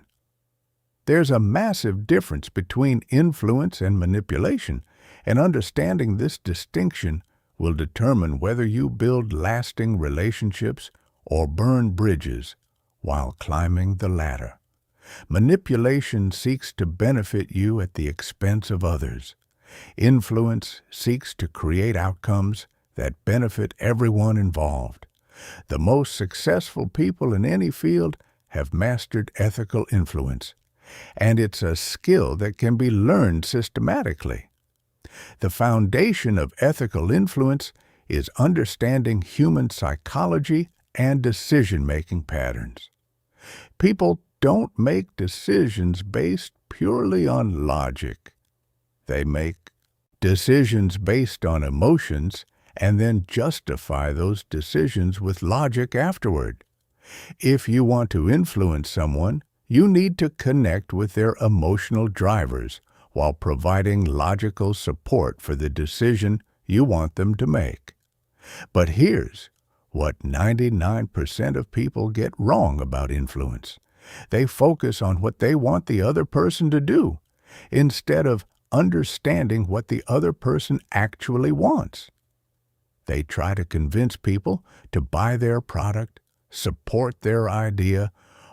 There's a massive difference between influence and manipulation, and understanding this distinction will determine whether you build lasting relationships or burn bridges while climbing the ladder. Manipulation seeks to benefit you at the expense of others. Influence seeks to create outcomes that benefit everyone involved. The most successful people in any field have mastered ethical influence, and it's a skill that can be learned systematically. The foundation of ethical influence is understanding human psychology and decision-making patterns. People don't make decisions based purely on logic. They make decisions based on emotions and then justify those decisions with logic afterward. If you want to influence someone, You need to connect with their emotional drivers while providing logical support for the decision you want them to make. But here's what 99% of people get wrong about influence. They focus on what they want the other person to do instead of understanding what the other person actually wants. They try to convince people to buy their product, support their idea,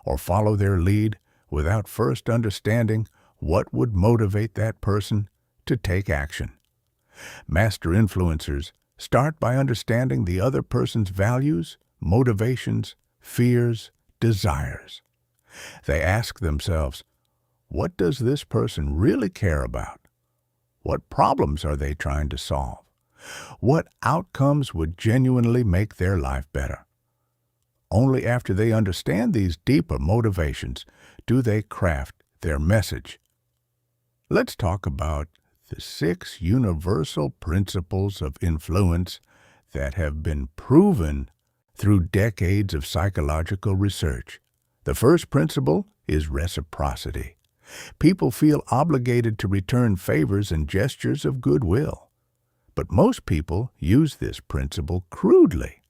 or follow their lead without first understanding what would motivate that person to take action. Master influencers start by understanding the other person's values, motivations, fears, desires. They ask themselves, what does this person really care about? What problems are they trying to solve? What outcomes would genuinely make their life better? Only after they understand these deeper motivations do they craft their message. Let's talk about the 6 universal principles of influence that have been proven through decades of psychological research. The first principle is reciprocity. People feel obligated to return favors and gestures of goodwill. But most people use this principle crudely,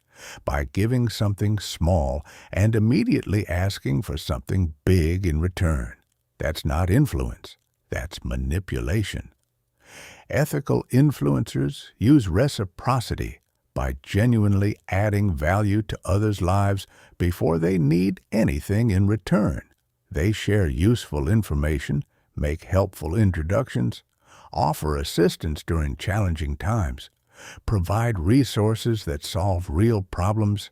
by giving something small and immediately asking for something big in return. That's not influence. That's manipulation. Ethical influencers use reciprocity by genuinely adding value to others' lives before they need anything in return. They share useful information, make helpful introductions, offer assistance during challenging times, provide resources that solve real problems.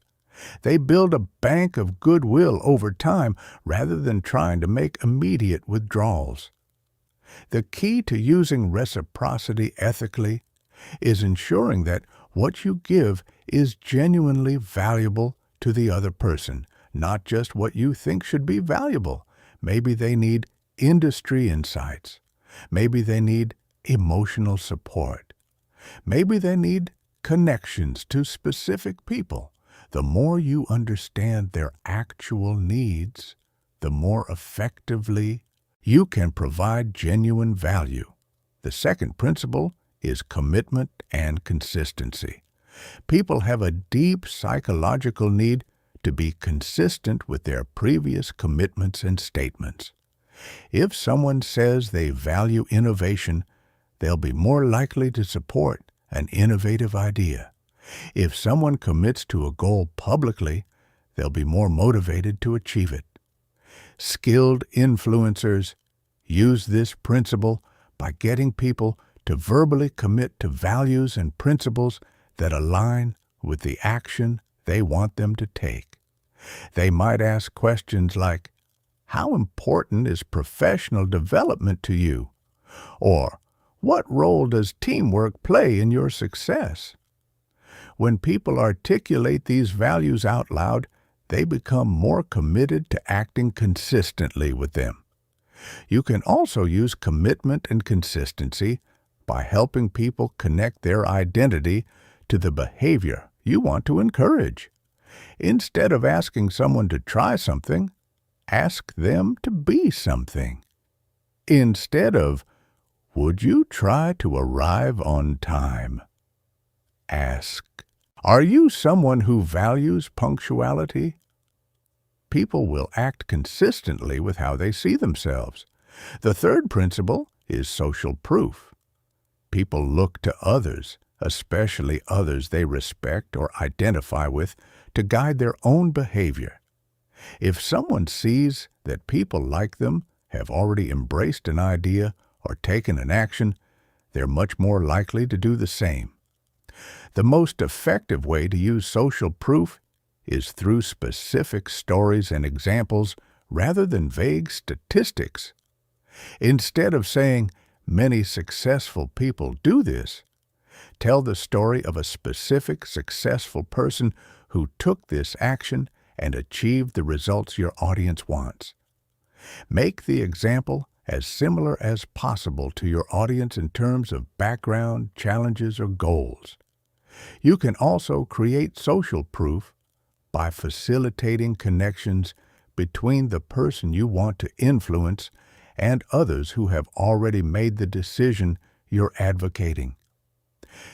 They build a bank of goodwill over time rather than trying to make immediate withdrawals. The key to using reciprocity ethically is ensuring that what you give is genuinely valuable to the other person, not just what you think should be valuable. Maybe they need industry insights. Maybe they need emotional support. Maybe they need connections to specific people. The more you understand their actual needs, the more effectively you can provide genuine value. The second principle is commitment and consistency. People have a deep psychological need to be consistent with their previous commitments and statements. If someone says they value innovation, they'll be more likely to support an innovative idea. If someone commits to a goal publicly, they'll be more motivated to achieve it. Skilled influencers use this principle by getting people to verbally commit to values and principles that align with the action they want them to take. They might ask questions like, how important is professional development to you? Or, what role does teamwork play in your success? When people articulate these values out loud, they become more committed to acting consistently with them. You can also use commitment and consistency by helping people connect their identity to the behavior you want to encourage. Instead of asking someone to try something, ask them to be something. Instead of, would you try to arrive on time? Ask, are you someone who values punctuality? People will act consistently with how they see themselves. The third principle is social proof. People look to others, especially others they respect or identify with, to guide their own behavior. If someone sees that people like them have already embraced an idea or taken an action, they're much more likely to do the same. The most effective way to use social proof is through specific stories and examples rather than vague statistics. Instead of saying, many successful people do this, tell the story of a specific successful person who took this action and achieved the results your audience wants. Make the example as similar as possible to your audience in terms of background, challenges, or goals. You can also create social proof by facilitating connections between the person you want to influence and others who have already made the decision you're advocating.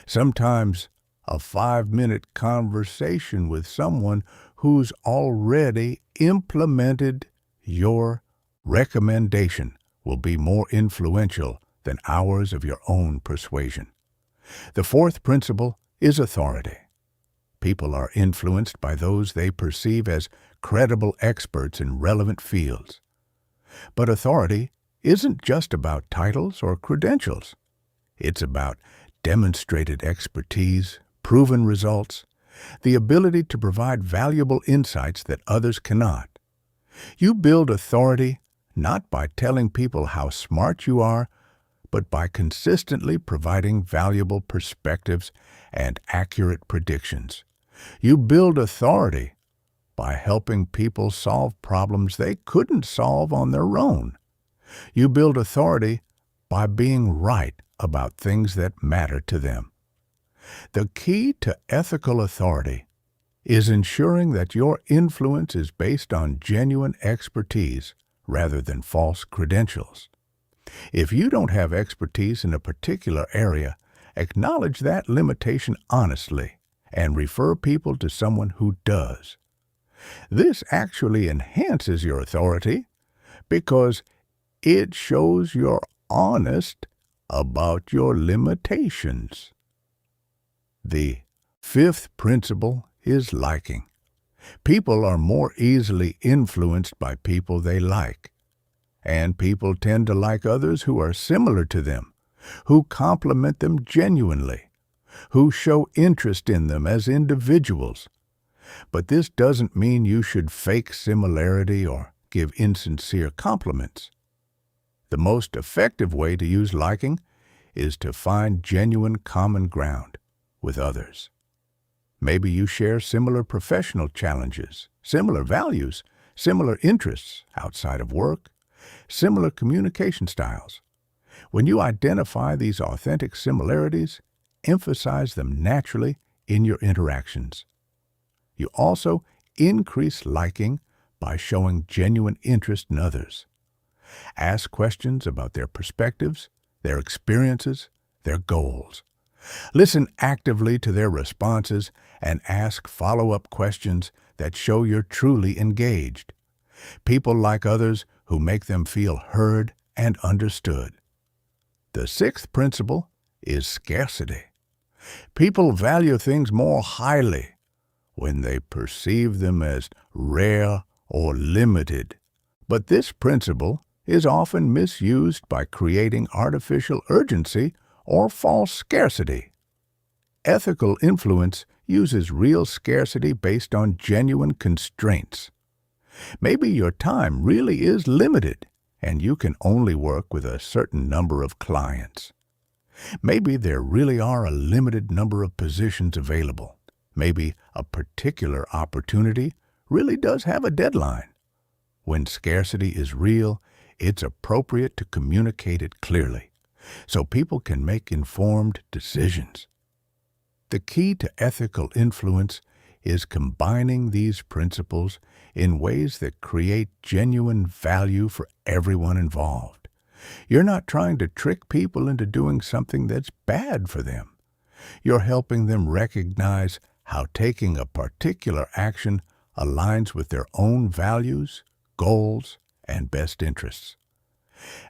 Sometimes a 5-minute conversation with someone who's already implemented your recommendation will be more influential than hours of your own persuasion. The fourth principle is authority. People are influenced by those they perceive as credible experts in relevant fields. But authority isn't just about titles or credentials. It's about demonstrated expertise, proven results, the ability to provide valuable insights that others cannot. You build authority not by telling people how smart you are, but by consistently providing valuable perspectives and accurate predictions. You build authority by helping people solve problems they couldn't solve on their own. You build authority by being right about things that matter to them. The key to ethical authority is ensuring that your influence is based on genuine expertise rather than false credentials. If you don't have expertise in a particular area, acknowledge that limitation honestly and refer people to someone who does. This actually enhances your authority because it shows you're honest about your limitations. The fifth principle is liking. People are more easily influenced by people they like, and people tend to like others who are similar to them, who compliment them genuinely, who show interest in them as individuals. But this doesn't mean you should fake similarity or give insincere compliments. The most effective way to use liking is to find genuine common ground with others. Maybe you share similar professional challenges, similar values, similar interests outside of work, similar communication styles. When you identify these authentic similarities, emphasize them naturally in your interactions. You also increase liking by showing genuine interest in others. Ask questions about their perspectives, their experiences, their goals. Listen actively to their responses and ask follow-up questions that show you're truly engaged. People like others who make them feel heard and understood. The sixth principle is scarcity. People value things more highly when they perceive them as rare or limited. But this principle is often misused by creating artificial urgency or false scarcity. Ethical influence uses real scarcity based on genuine constraints. Maybe your time really is limited and you can only work with a certain number of clients. Maybe there really are a limited number of positions available. Maybe a particular opportunity really does have a deadline. When scarcity is real, it's appropriate to communicate it clearly so people can make informed decisions. The key to ethical influence is combining these principles in ways that create genuine value for everyone involved. You're not trying to trick people into doing something that's bad for them. You're helping them recognize how taking a particular action aligns with their own values, goals, and best interests.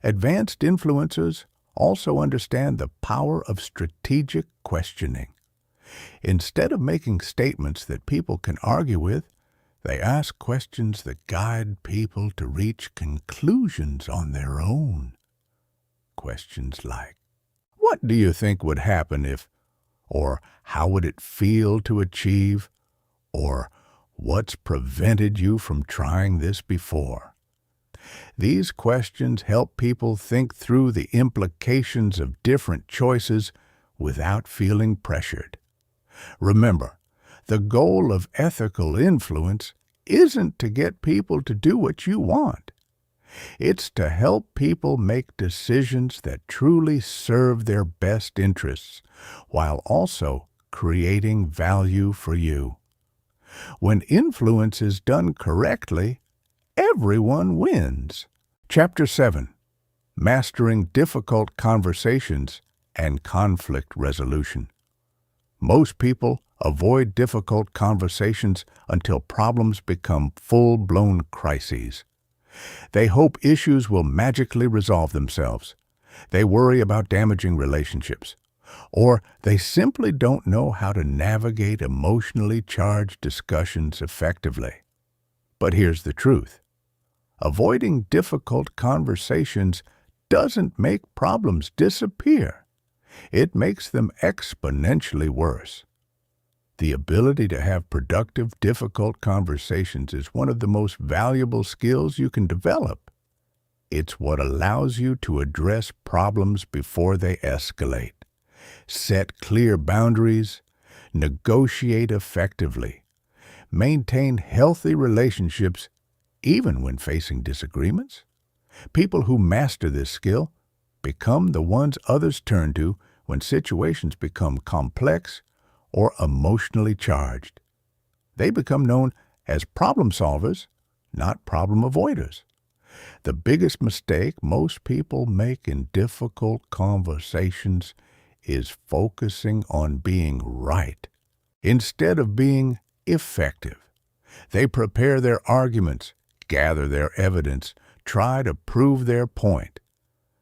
Advanced influencers also understand the power of strategic questioning. Instead of making statements that people can argue with, they ask questions that guide people to reach conclusions on their own. Questions like, what do you think would happen if, or how would it feel to achieve, or what's prevented you from trying this before? These questions help people think through the implications of different choices without feeling pressured. Remember, the goal of ethical influence isn't to get people to do what you want. It's to help people make decisions that truly serve their best interests, while also creating value for you. When influence is done correctly, everyone wins. Chapter 7. Mastering Difficult Conversations and Conflict Resolution. Most people avoid difficult conversations until problems become full-blown crises. They hope issues will magically resolve themselves. They worry about damaging relationships. Or they simply don't know how to navigate emotionally charged discussions effectively. But here's the truth. Avoiding difficult conversations doesn't make problems disappear. It makes them exponentially worse. The ability to have productive, difficult conversations is one of the most valuable skills you can develop. It's what allows you to address problems before they escalate, set clear boundaries, negotiate effectively, maintain healthy relationships even when facing disagreements. People who master this skill become the ones others turn to when situations become complex or emotionally charged. They become known as problem solvers, not problem avoiders. The biggest mistake most people make in difficult conversations is focusing on being right instead of being effective. They prepare their arguments, gather their evidence, try to prove their point.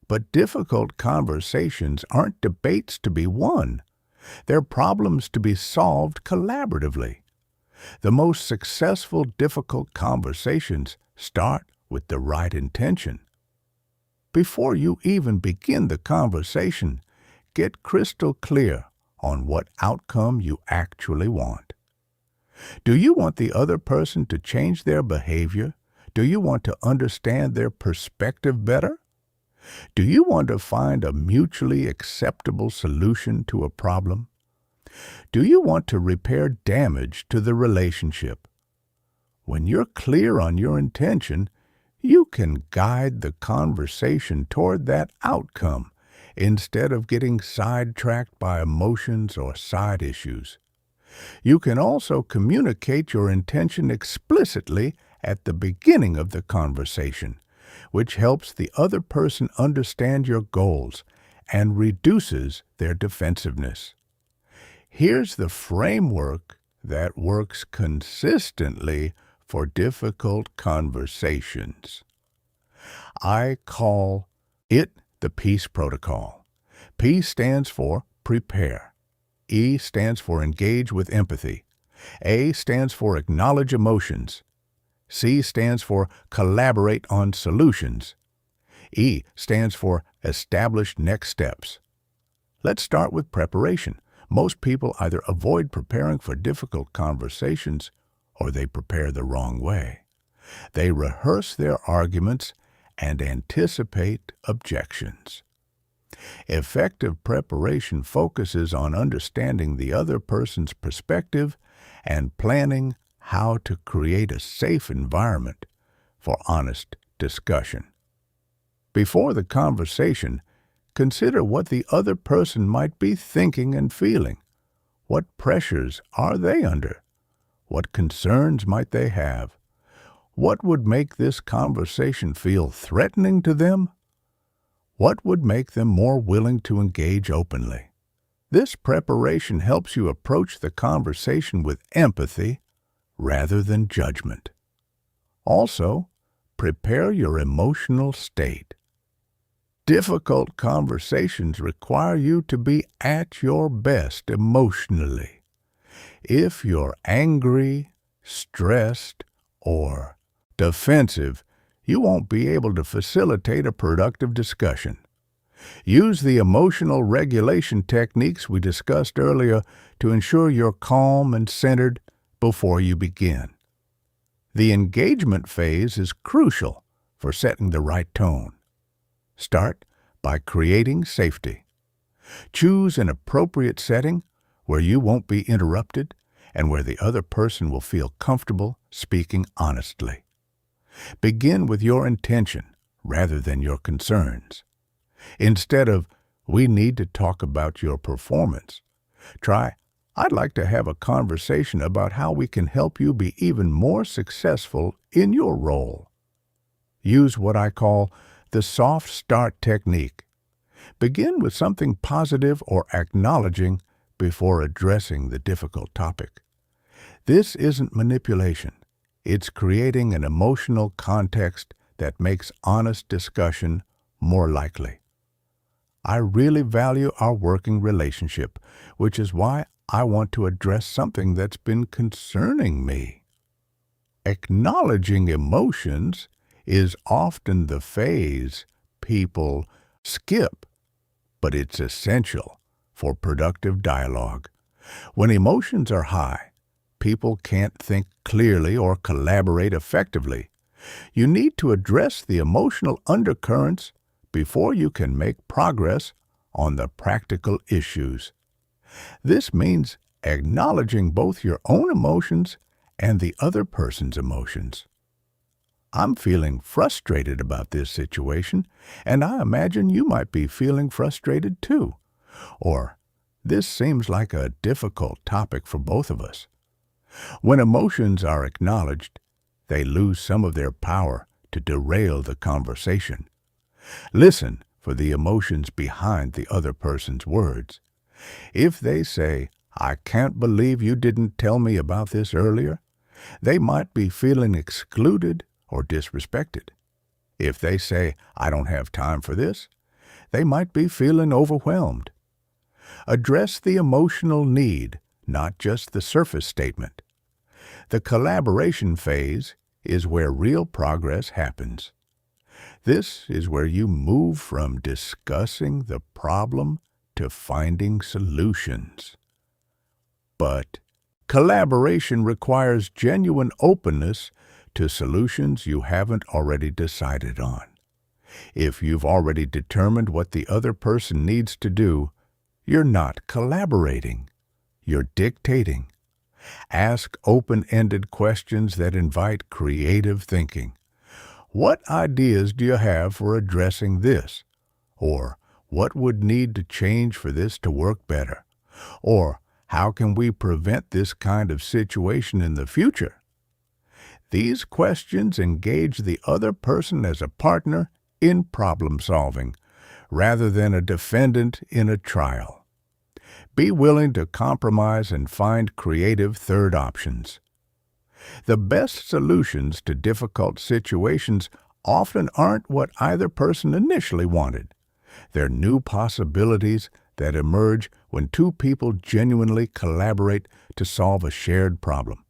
But difficult conversations aren't debates to be won. They're problems to be solved collaboratively. The most successful difficult conversations start with the right intention. Before you even begin the conversation, get crystal clear on what outcome you actually want. Do you want the other person to change their behavior? Do you want to understand their perspective better? Do you want to find a mutually acceptable solution to a problem? Do you want to repair damage to the relationship? When you're clear on your intention, you can guide the conversation toward that outcome instead of getting sidetracked by emotions or side issues. You can also communicate your intention explicitly at the beginning of the conversation, which helps the other person understand your goals and reduces their defensiveness. Here's the framework that works consistently for difficult conversations. I call it the PEACE Protocol. P stands for prepare. E stands for engage with empathy. A stands for acknowledge emotions. C stands for collaborate on solutions. E stands for establish next steps. Let's start with preparation. Most people either avoid preparing for difficult conversations or they prepare the wrong way. They rehearse their arguments and anticipate objections. Effective preparation focuses on understanding the other person's perspective and planning how to create a safe environment for honest discussion. Before the conversation, consider what the other person might be thinking and feeling. What pressures are they under? What concerns might they have? What would make this conversation feel threatening to them? What would make them more willing to engage openly? This preparation helps you approach the conversation with empathy rather than judgment. Also, prepare your emotional state. Difficult conversations require you to be at your best emotionally. If you're angry, stressed, or defensive, you won't be able to facilitate a productive discussion. Use the emotional regulation techniques we discussed earlier to ensure you're calm and centered before you begin. The engagement phase is crucial for setting the right tone. Start by creating safety. Choose an appropriate setting where you won't be interrupted and where the other person will feel comfortable speaking honestly. Begin with your intention rather than your concerns. Instead of, "We need to talk about your performance," try, "I'd like to have a conversation about how we can help you be even more successful in your role." Use what I call the soft start technique. Begin with something positive or acknowledging before addressing the difficult topic. This isn't manipulation. It's creating an emotional context that makes honest discussion more likely. I really value our working relationship, which is why I want to address something that's been concerning me. Acknowledging emotions is often the phase people skip, but it's essential for productive dialogue. When emotions are high, people can't think clearly or collaborate effectively. You need to address the emotional undercurrents before you can make progress on the practical issues. This means acknowledging both your own emotions and the other person's emotions. I'm feeling frustrated about this situation, and I imagine you might be feeling frustrated too. Or, this seems like a difficult topic for both of us. When emotions are acknowledged, they lose some of their power to derail the conversation. Listen for the emotions behind the other person's words. If they say, "I can't believe you didn't tell me about this earlier," they might be feeling excluded or disrespected. If they say, "I don't have time for this," they might be feeling overwhelmed. Address the emotional need, not just the surface statement. The collaboration phase is where real progress happens. This is where you move from discussing the problem to finding solutions. But collaboration requires genuine openness to solutions you haven't already decided on. If you've already determined what the other person needs to do, you're not collaborating. You're dictating. Ask open-ended questions that invite creative thinking. What ideas do you have for addressing this? Or, what would need to change for this to work better? Or, how can we prevent this kind of situation in the future? These questions engage the other person as a partner in problem solving, rather than a defendant in a trial. Be willing to compromise and find creative third options. The best solutions to difficult situations often aren't what either person initially wanted. They're new possibilities that emerge when two people genuinely collaborate to solve a shared problem.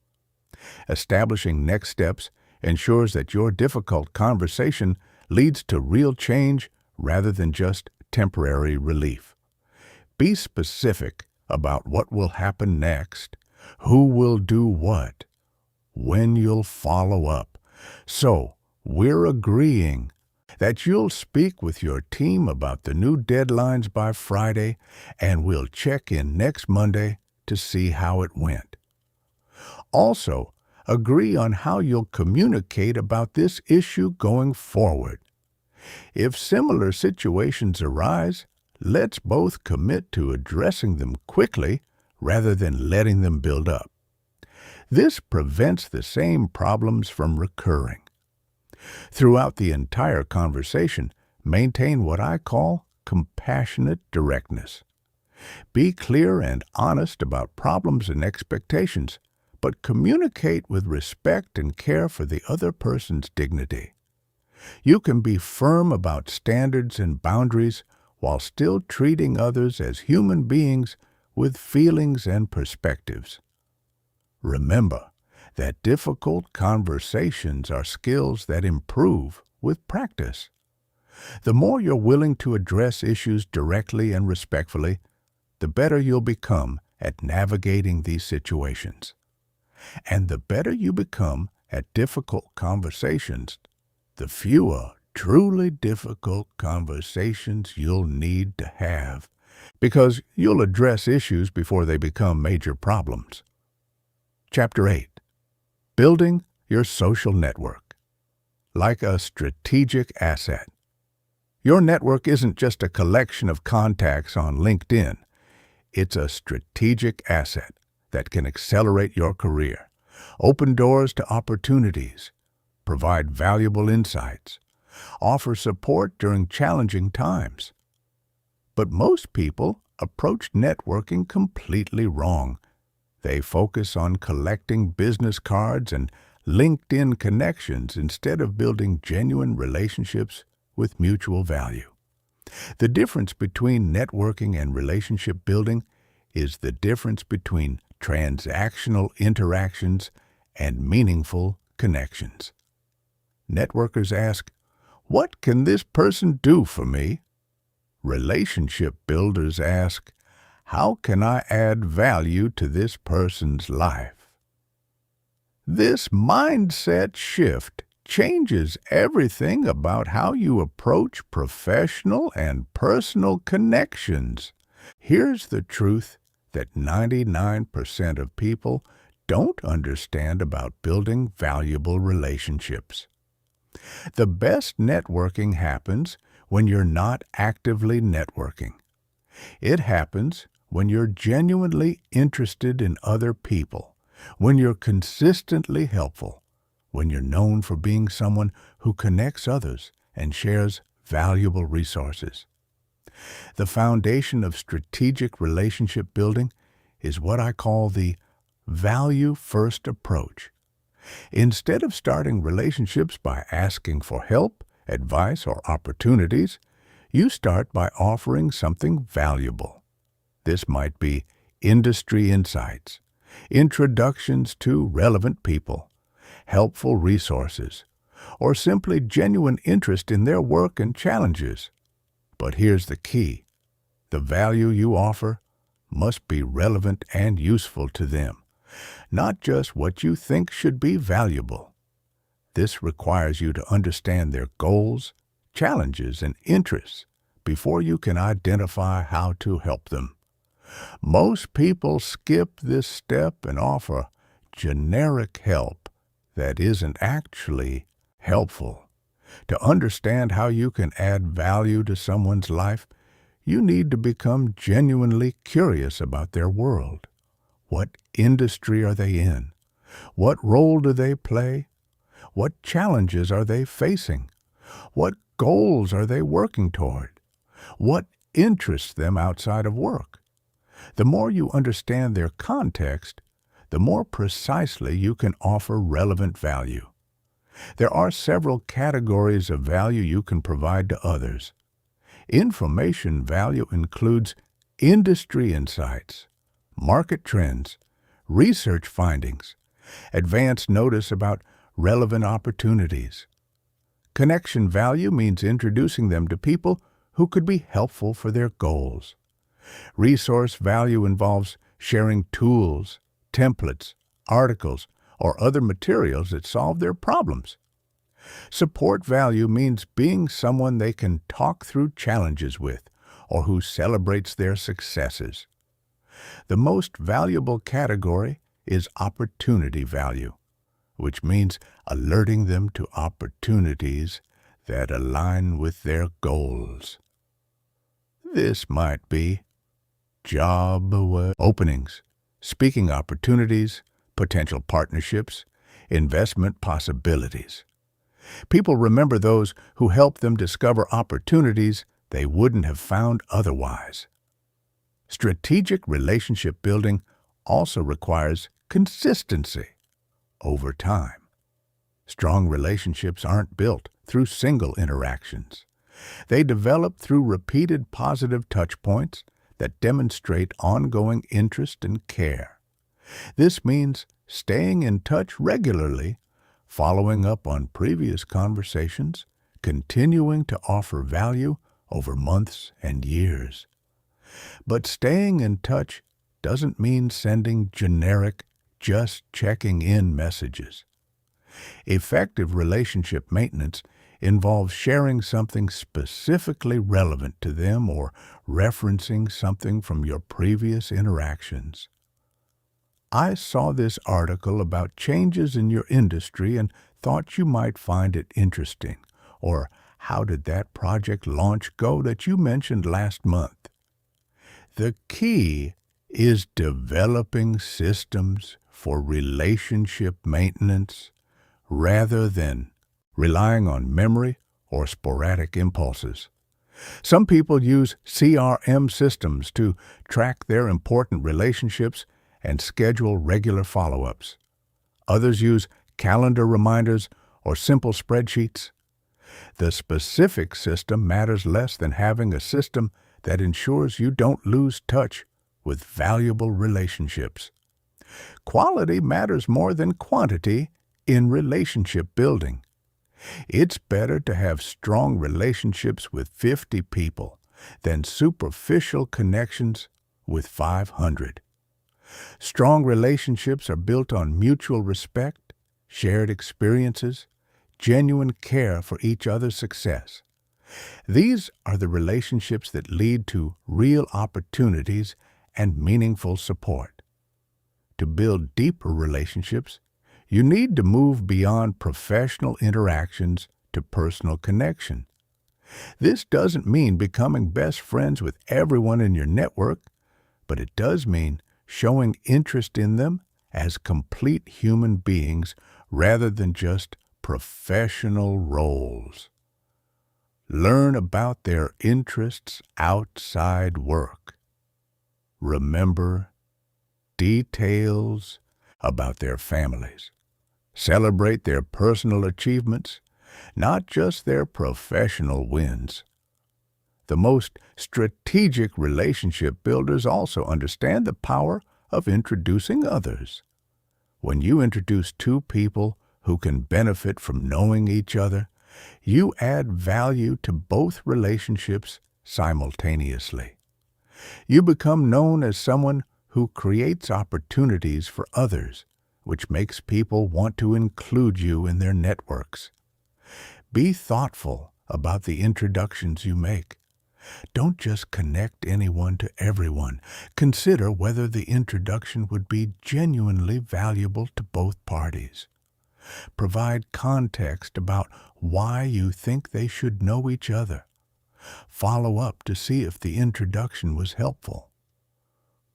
Establishing next steps ensures that your difficult conversation leads to real change rather than just temporary relief. Be specific about what will happen next, who will do what, when you'll follow up. So, we're agreeing that you'll speak with your team about the new deadlines by Friday, and we'll check in next Monday to see how it went. Also, agree on how you'll communicate about this issue going forward. If similar situations arise, let's both commit to addressing them quickly rather than letting them build up. This prevents the same problems from recurring. Throughout the entire conversation, maintain what I call compassionate directness. Be clear and honest about problems and expectations, but communicate with respect and care for the other person's dignity. You can be firm about standards and boundaries while still treating others as human beings with feelings and perspectives. Remember that difficult conversations are skills that improve with practice. The more you're willing to address issues directly and respectfully, the better you'll become at navigating these situations. And the better you become at difficult conversations, the fewer truly difficult conversations you'll need to have, because you'll address issues before they become major problems. Chapter 8. Building your social network. Like a strategic asset. Your network isn't just a collection of contacts on LinkedIn. It's a strategic asset that can accelerate your career, open doors to opportunities, provide valuable insights, offer support during challenging times. But most people approach networking completely wrong. They focus on collecting business cards and LinkedIn connections instead of building genuine relationships with mutual value. The difference between networking and relationship building is the difference between transactional interactions and meaningful connections. Networkers ask, "What can this person do for me?" Relationship builders ask, "How can I add value to this person's life?" This mindset shift changes everything about how you approach professional and personal connections. Here's the truth that 99% of people don't understand about building valuable relationships. The best networking happens when you're not actively networking. It happens when you're genuinely interested in other people, when you're consistently helpful, when you're known for being someone who connects others and shares valuable resources. The foundation of strategic relationship building is what I call the value-first approach. Instead of starting relationships by asking for help, advice, or opportunities, you start by offering something valuable. This might be industry insights, introductions to relevant people, helpful resources, or simply genuine interest in their work and challenges. But here's the key. The value you offer must be relevant and useful to them, not just what you think should be valuable. This requires you to understand their goals, challenges, and interests before you can identify how to help them. Most people skip this step and offer generic help that isn't actually helpful. To understand how you can add value to someone's life, you need to become genuinely curious about their world. What industry are they in? What role do they play? What challenges are they facing? What goals are they working toward? What interests them outside of work? The more you understand their context, the more precisely you can offer relevant value. There are several categories of value you can provide to others. Information value includes industry insights, market trends, research findings, advance notice about relevant opportunities. Connection value means introducing them to people who could be helpful for their goals. Resource value involves sharing tools, templates, articles, or other materials that solve their problems. Support value means being someone they can talk through challenges with, or who celebrates their successes. The most valuable category is opportunity value, which means alerting them to opportunities that align with their goals. This might be job openings, speaking opportunities, potential partnerships, investment possibilities. People remember those who help them discover opportunities they wouldn't have found otherwise. Strategic relationship building also requires consistency over time. Strong relationships aren't built through single interactions. They develop through repeated positive touchpoints that demonstrate ongoing interest and care. This means staying in touch regularly, following up on previous conversations, continuing to offer value over months and years. But staying in touch doesn't mean sending generic, just checking in messages. Effective relationship maintenance involves sharing something specifically relevant to them or referencing something from your previous interactions. I saw this article about changes in your industry and thought you might find it interesting. Or how did that project launch go that you mentioned last month? The key is developing systems for relationship maintenance rather than relying on memory or sporadic impulses. Some people use CRM systems to track their important relationships and schedule regular follow-ups. Others use calendar reminders or simple spreadsheets. The specific system matters less than having a system that ensures you don't lose touch with valuable relationships. Quality matters more than quantity in relationship building. It's better to have strong relationships with 50 people than superficial connections with 500. Strong relationships are built on mutual respect, shared experiences, genuine care for each other's success. These are the relationships that lead to real opportunities and meaningful support. To build deeper relationships, you need to move beyond professional interactions to personal connection. This doesn't mean becoming best friends with everyone in your network, but it does mean showing interest in them as complete human beings rather than just professional roles. Learn about their interests outside work. Remember details about their families. Celebrate their personal achievements, not just their professional wins. The most strategic relationship builders also understand the power of introducing others. When you introduce two people who can benefit from knowing each other, you add value to both relationships simultaneously. You become known as someone who creates opportunities for others, which makes people want to include you in their networks. Be thoughtful about the introductions you make. Don't just connect anyone to everyone. Consider whether the introduction would be genuinely valuable to both parties. Provide context about why you think they should know each other. Follow up to see if the introduction was helpful.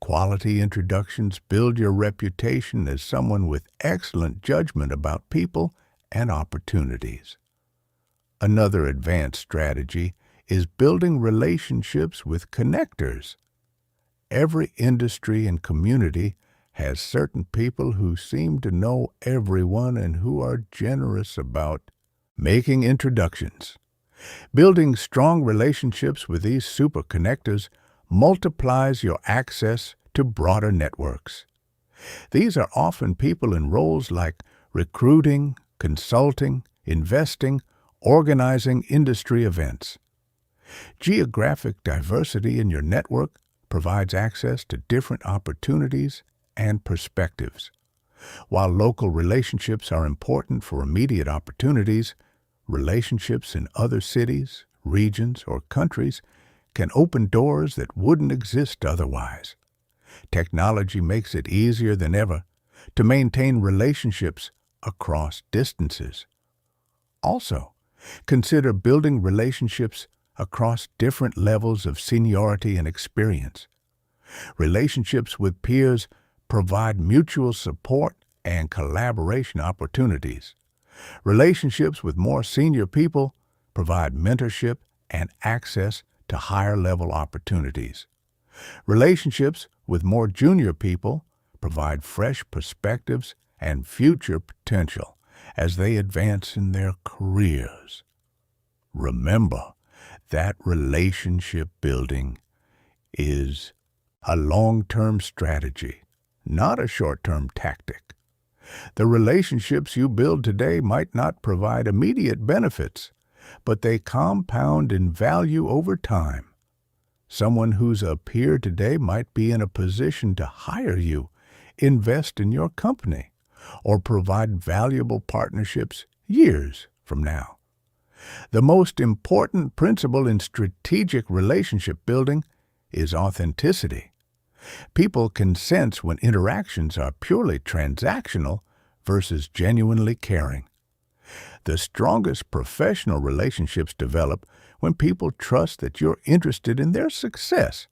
Quality introductions build your reputation as someone with excellent judgment about people and opportunities. Another advanced strategy is building relationships with connectors. Every industry and community has certain people who seem to know everyone and who are generous about making introductions. Building strong relationships with these super connectors multiplies your access to broader networks. These are often people in roles like recruiting, consulting, investing, organizing industry events. Geographic diversity in your network provides access to different opportunities and perspectives. While local relationships are important for immediate opportunities, relationships in other cities, regions, or countries can open doors that wouldn't exist otherwise. Technology makes it easier than ever to maintain relationships across distances. Also, consider building relationships across different levels of seniority and experience. Relationships with peers provide mutual support and collaboration opportunities. Relationships with more senior people provide mentorship and access to higher-level opportunities. Relationships with more junior people provide fresh perspectives and future potential as they advance in their careers. Remember that relationship building is a long-term strategy, not a short-term tactic. The relationships you build today might not provide immediate benefits, but they compound in value over time. Someone who's a peer today might be in a position to hire you, invest in your company, or provide valuable partnerships years from now. The most important principle in strategic relationship building is authenticity. People can sense when interactions are purely transactional versus genuinely caring. The strongest professional relationships develop when people trust that you're interested in their success,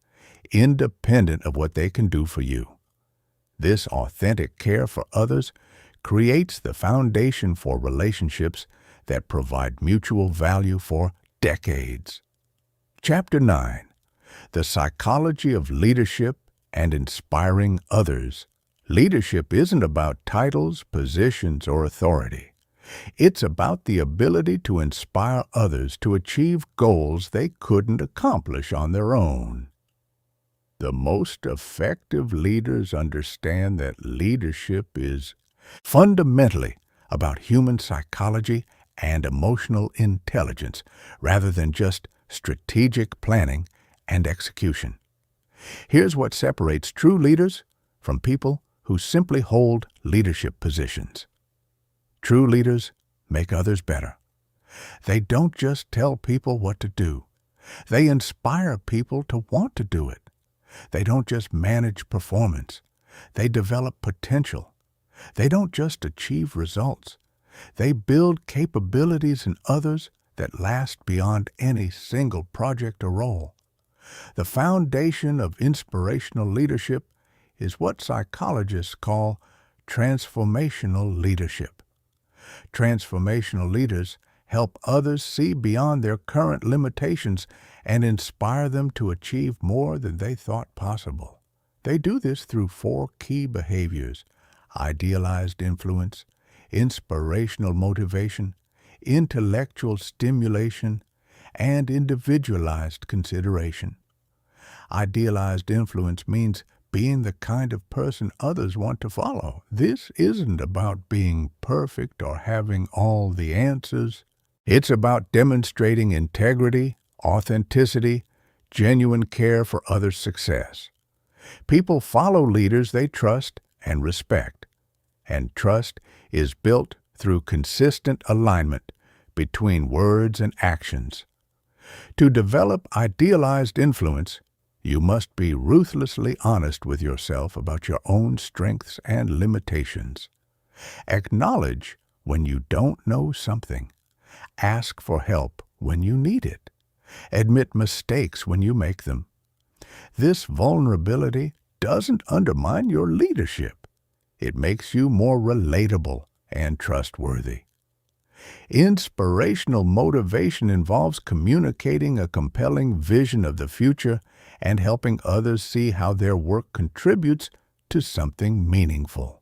independent of what they can do for you. This authentic care for others creates the foundation for relationships that provide mutual value for decades. Chapter 9. The Psychology of Leadership and Inspiring Others. Leadership isn't about titles, positions, or authority. It's about the ability to inspire others to achieve goals they couldn't accomplish on their own. The most effective leaders understand that leadership is fundamentally about human psychology and emotional intelligence rather than just strategic planning and execution. Here's what separates true leaders from people who simply hold leadership positions. True leaders make others better. They don't just tell people what to do. They inspire people to want to do it. They don't just manage performance. They develop potential. They don't just achieve results. They build capabilities in others that last beyond any single project or role. The foundation of inspirational leadership is what psychologists call transformational leadership. Transformational leaders help others see beyond their current limitations and inspire them to achieve more than they thought possible. They do this through 4 key behaviors: idealized influence, inspirational motivation, intellectual stimulation, and individualized consideration. Idealized influence means being the kind of person others want to follow. This isn't about being perfect or having all the answers. It's about demonstrating integrity, authenticity, genuine care for others' success. People follow leaders they trust and respect, and trust is built through consistent alignment between words and actions. To develop idealized influence, you must be ruthlessly honest with yourself about your own strengths and limitations. Acknowledge when you don't know something. Ask for help when you need it. Admit mistakes when you make them. This vulnerability doesn't undermine your leadership. It makes you more relatable and trustworthy. Inspirational motivation involves communicating a compelling vision of the future and helping others see how their work contributes to something meaningful.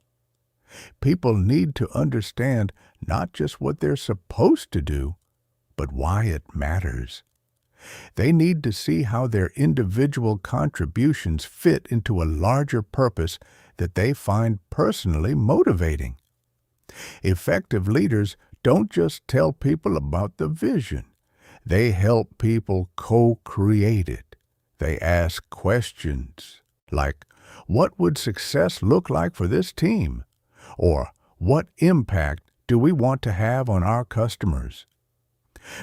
People need to understand not just what they're supposed to do, but why it matters. They need to see how their individual contributions fit into a larger purpose that they find personally motivating. Effective leaders don't just tell people about the vision. They help people co-create it. They ask questions like, what would success look like for this team? Or, what impact do we want to have on our customers?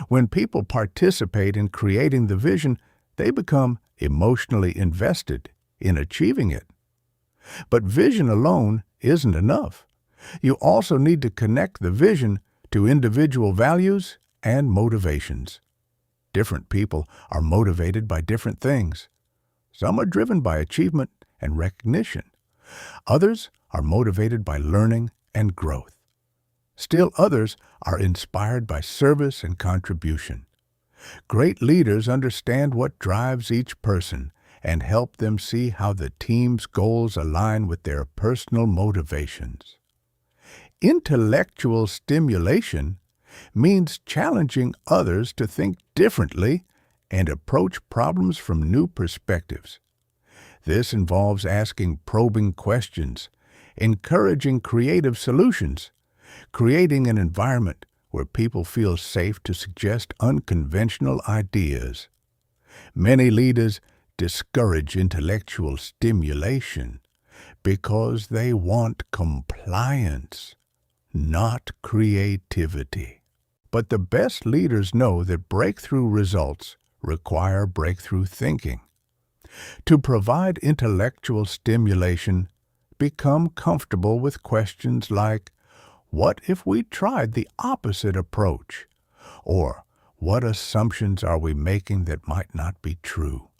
When people participate in creating the vision, they become emotionally invested in achieving it. But vision alone isn't enough. You also need to connect the vision to individual values and motivations. Different people are motivated by different things. Some are driven by achievement and recognition. Others are motivated by learning and growth. Still others are inspired by service and contribution. Great leaders understand what drives each person and help them see how the team's goals align with their personal motivations. Intellectual stimulation means challenging others to think differently and approach problems from new perspectives. This involves asking probing questions, encouraging creative solutions, creating an environment where people feel safe to suggest unconventional ideas. Many leaders discourage intellectual stimulation because they want compliance, not creativity. But the best leaders know that breakthrough results require breakthrough thinking. To provide intellectual stimulation, become comfortable with questions like, what if we tried the opposite approach? Or, what assumptions are we making that might not be true?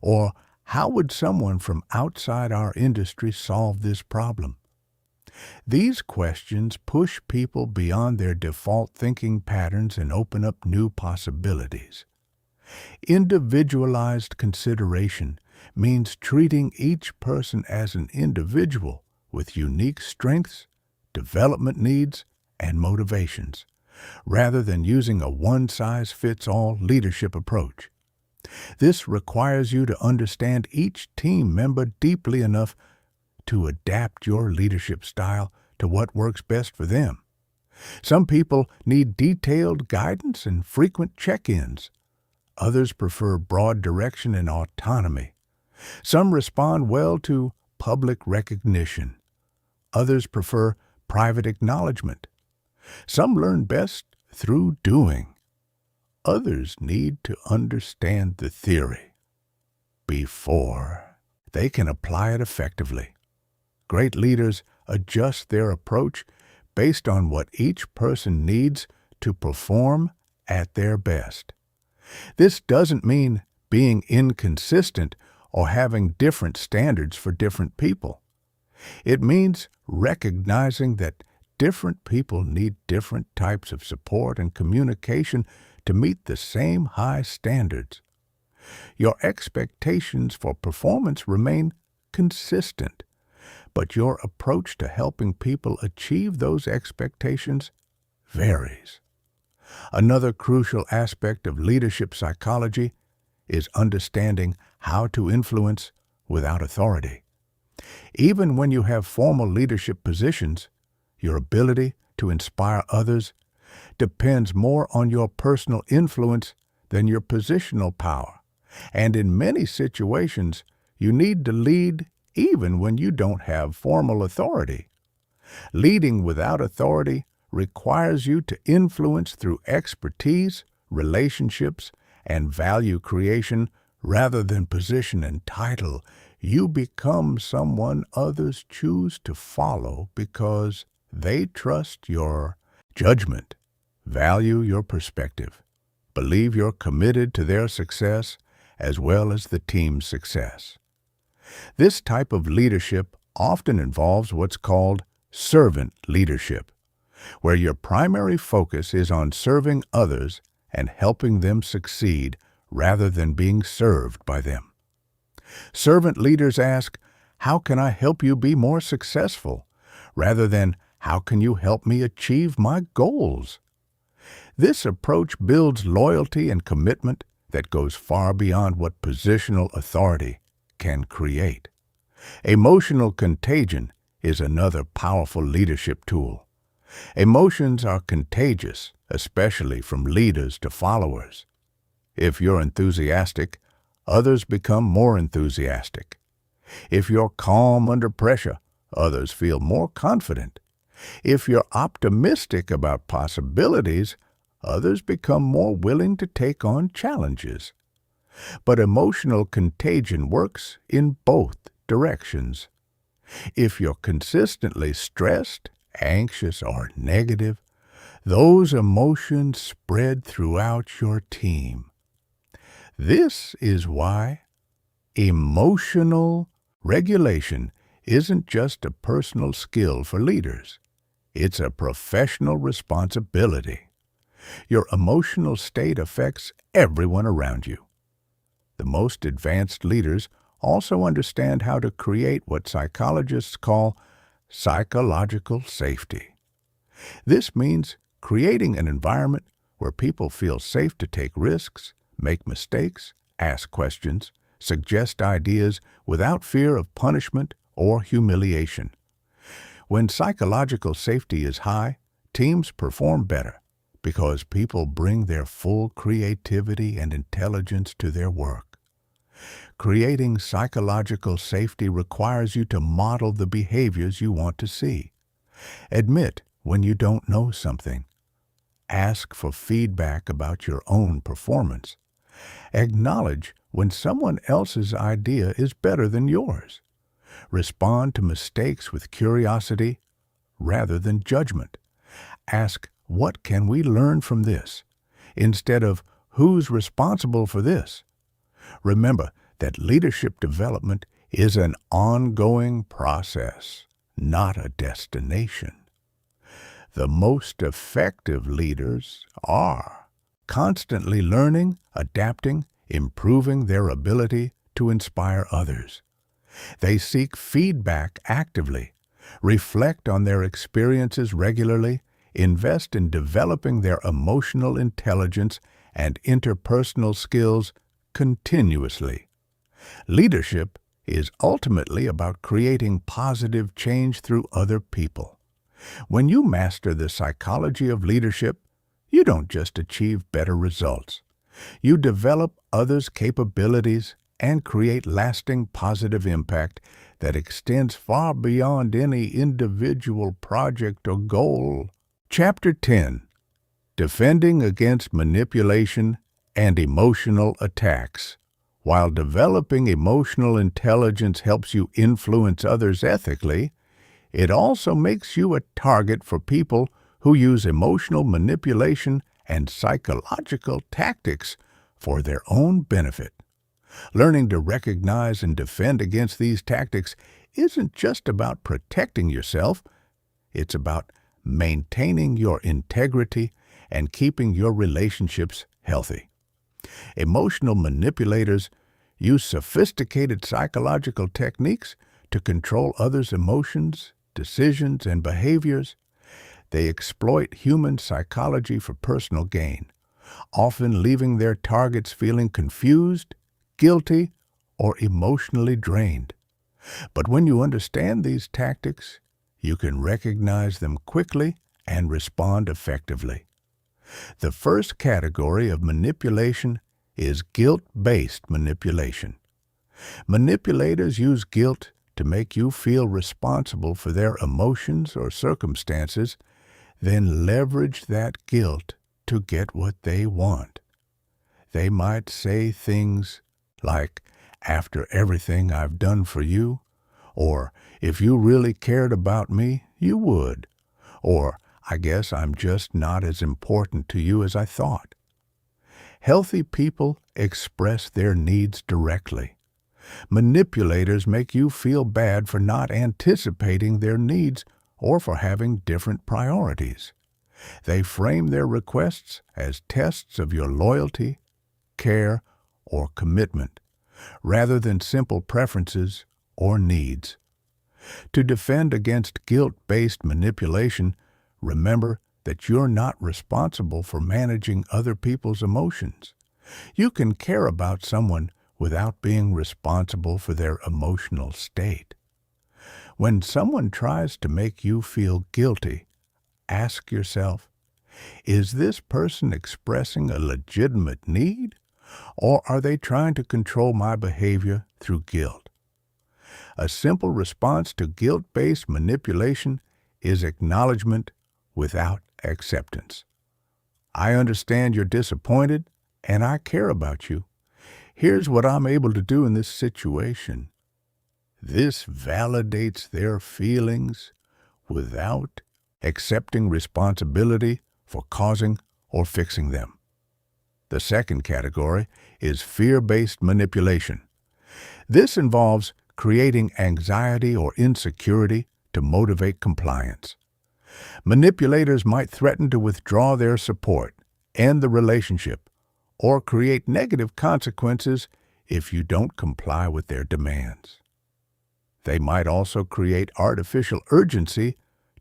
Or, how would someone from outside our industry solve this problem? These questions push people beyond their default thinking patterns and open up new possibilities. Individualized consideration means treating each person as an individual with unique strengths, development needs, and motivations, rather than using a one-size-fits-all leadership approach. This requires you to understand each team member deeply enough to adapt your leadership style to what works best for them. Some people need detailed guidance and frequent check-ins. Others prefer broad direction and autonomy. Some respond well to public recognition. Others prefer private acknowledgement. Some learn best through doing. Others need to understand the theory before they can apply it effectively. Great leaders adjust their approach based on what each person needs to perform at their best. This doesn't mean being inconsistent or having different standards for different people. It means recognizing that different people need different types of support and communication to meet the same high standards. Your expectations for performance remain consistent, but your approach to helping people achieve those expectations varies. Another crucial aspect of leadership psychology is understanding how to influence without authority. Even when you have formal leadership positions, your ability to inspire others depends more on your personal influence than your positional power. And in many situations, you need to lead even when you don't have formal authority. Leading without authority requires you to influence through expertise, relationships, and value creation rather than position and title. You become someone others choose to follow because they trust your judgment, value your perspective, believe you're committed to their success as well as the team's success. This type of leadership often involves what's called servant leadership, where your primary focus is on serving others and helping them succeed rather than being served by them. Servant leaders ask, "How can I help you be more successful?" rather than, "How can you help me achieve my goals?" This approach builds loyalty and commitment that goes far beyond what positional authority can create. Emotional contagion is another powerful leadership tool. Emotions are contagious, especially from leaders to followers. If you're enthusiastic, others become more enthusiastic. If you're calm under pressure, others feel more confident. If you're optimistic about possibilities, others become more willing to take on challenges. But emotional contagion works in both directions. If you're consistently stressed, anxious, or negative, those emotions spread throughout your team. This is why emotional regulation isn't just a personal skill for leaders. It's a professional responsibility. Your emotional state affects everyone around you. The most advanced leaders also understand how to create what psychologists call psychological safety. This means creating an environment where people feel safe to take risks, make mistakes, ask questions, suggest ideas without fear of punishment or humiliation. When psychological safety is high, teams perform better because people bring their full creativity and intelligence to their work. Creating psychological safety requires you to model the behaviors you want to see. Admit when you don't know something. Ask for feedback about your own performance. Acknowledge when someone else's idea is better than yours. Respond to mistakes with curiosity rather than judgment. Ask, "What can we learn from this?" instead of, "Who's responsible for this?" Remember that leadership development is an ongoing process. not a destination. The most effective leaders are constantly learning, adapting, improving their ability to inspire others. They seek feedback actively, reflect on their experiences regularly, invest in developing their emotional intelligence and interpersonal skills continuously. Leadership is ultimately about creating positive change through other people. When you master the psychology of leadership, you don't just achieve better results. You develop others' capabilities and create lasting positive impact that extends far beyond any individual project or goal. Chapter 10. Defending against manipulation and emotional attacks. While developing emotional intelligence helps you influence others ethically, it also makes you a target for people who use emotional manipulation and psychological tactics for their own benefit. Learning to recognize and defend against these tactics isn't just about protecting yourself, it's about maintaining your integrity and keeping your relationships healthy. Emotional manipulators use sophisticated psychological techniques to control others' emotions, decisions, and behaviors. They exploit human psychology for personal gain, often leaving their targets feeling confused, guilty, or emotionally drained. But when you understand these tactics, you can recognize them quickly and respond effectively. The first category of manipulation is guilt-based manipulation. Manipulators use guilt to make you feel responsible for their emotions or circumstances, then leverage that guilt to get what they want. They might say things like, "After everything I've done for you," or "If you really cared about me, you would," or "I guess I'm just not as important to you as I thought." Healthy people express their needs directly. Manipulators make you feel bad for not anticipating their needs or for having different priorities. They frame their requests as tests of your loyalty, care, or commitment, rather than simple preferences or needs. To defend against guilt-based manipulation, remember that you're not responsible for managing other people's emotions. You can care about someone without being responsible for their emotional state. When someone tries to make you feel guilty, ask yourself, is this person expressing a legitimate need, or are they trying to control my behavior through guilt? A simple response to guilt-based manipulation is acknowledgement without acceptance. I understand you're disappointed, and I care about you. Here's what I'm able to do in this situation. This validates their feelings without accepting responsibility for causing or fixing them. The second category is fear-based manipulation. This involves creating anxiety or insecurity to motivate compliance. Manipulators might threaten to withdraw their support, end the relationship, or create negative consequences if you don't comply with their demands. They might also create artificial urgency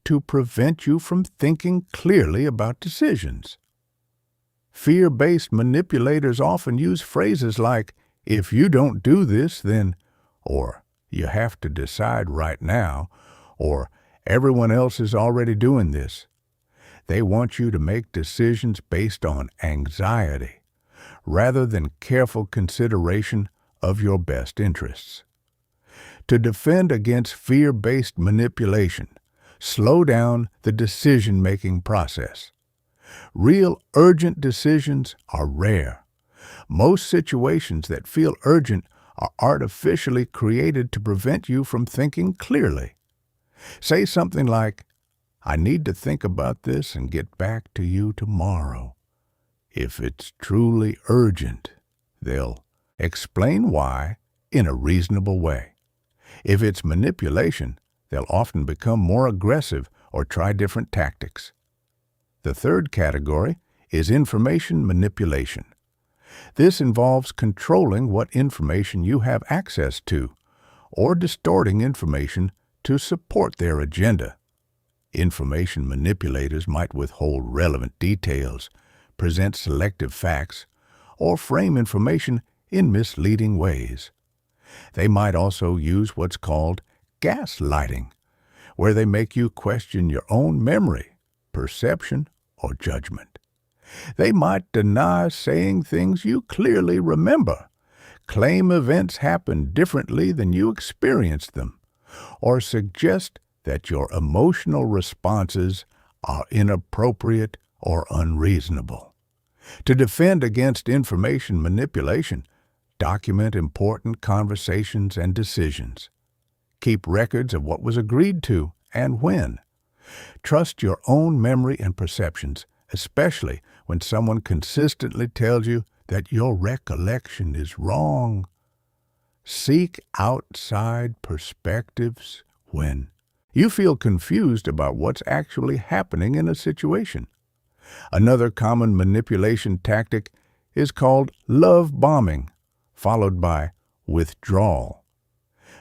to prevent you from thinking clearly about decisions. Fear-based manipulators often use phrases like, "If you don't do this, then," or "You have to decide right now," or "Everyone else is already doing this." They want you to make decisions based on anxiety, rather than careful consideration of your best interests. To defend against fear-based manipulation, slow down the decision-making process. Real urgent decisions are rare. Most situations that feel urgent are artificially created to prevent you from thinking clearly. Say something like, "I need to think about this and get back to you tomorrow." If it's truly urgent, they'll explain why in a reasonable way. If it's manipulation, they'll often become more aggressive or try different tactics. The third category is information manipulation. This involves controlling what information you have access to, or distorting information to support their agenda. Information manipulators might withhold relevant details, present selective facts, or frame information in misleading ways. They might also use what's called gaslighting, where they make you question your own memory, perception, or judgment. They might deny saying things you clearly remember, claim events happened differently than you experienced them, or suggest that your emotional responses are inappropriate or unreasonable. To defend against information manipulation, document important conversations and decisions. Keep records of what was agreed to and when. Trust your own memory and perceptions, especially when someone consistently tells you that your recollection is wrong. Seek outside perspectives when you feel confused about what's actually happening in a situation. Another common manipulation tactic is called love bombing, followed by withdrawal.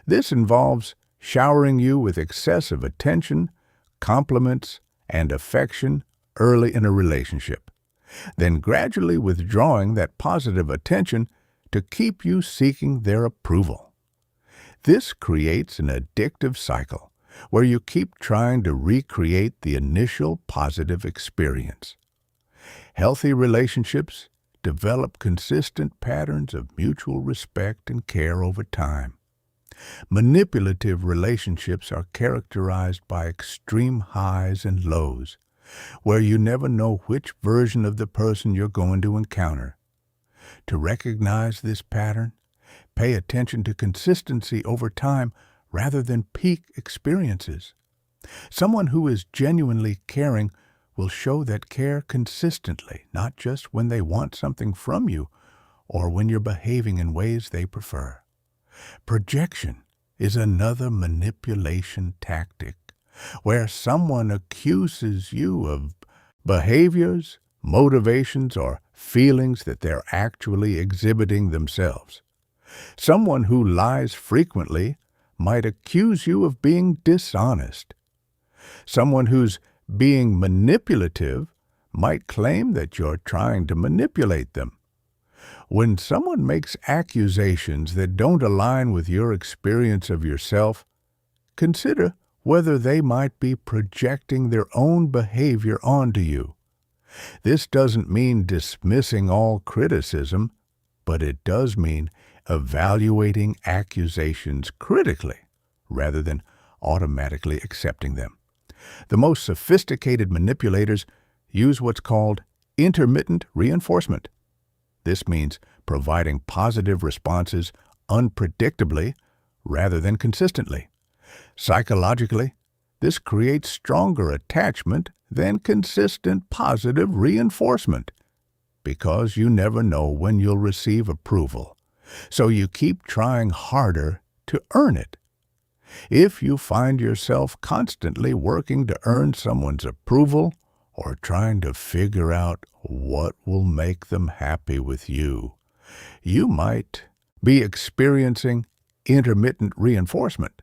This involves showering you with excessive attention, compliments, and affection early in a relationship, then gradually withdrawing that positive attention to keep you seeking their approval. This creates an addictive cycle where you keep trying to recreate the initial positive experience. Healthy relationships develop consistent patterns of mutual respect and care over time. Manipulative relationships are characterized by extreme highs and lows, where you never know which version of the person you're going to encounter. To recognize this pattern, pay attention to consistency over time rather than peak experiences. Someone who is genuinely caring will show that care consistently, not just when they want something from you or when you're behaving in ways they prefer. Projection is another manipulation tactic where someone accuses you of behaviors, motivations, or feelings that they're actually exhibiting themselves. Someone who lies frequently might accuse you of being dishonest. Someone who's being manipulative might claim that you're trying to manipulate them. When someone makes accusations that don't align with your experience of yourself, consider whether they might be projecting their own behavior onto you. This doesn't mean dismissing all criticism, but it does mean evaluating accusations critically rather than automatically accepting them. The most sophisticated manipulators use what's called intermittent reinforcement. This means providing positive responses unpredictably rather than consistently. Psychologically, this creates stronger attachment than consistent positive reinforcement because you never know when you'll receive approval, so you keep trying harder to earn it. If you find yourself constantly working to earn someone's approval or trying to figure out what will make them happy with you, you might be experiencing intermittent reinforcement.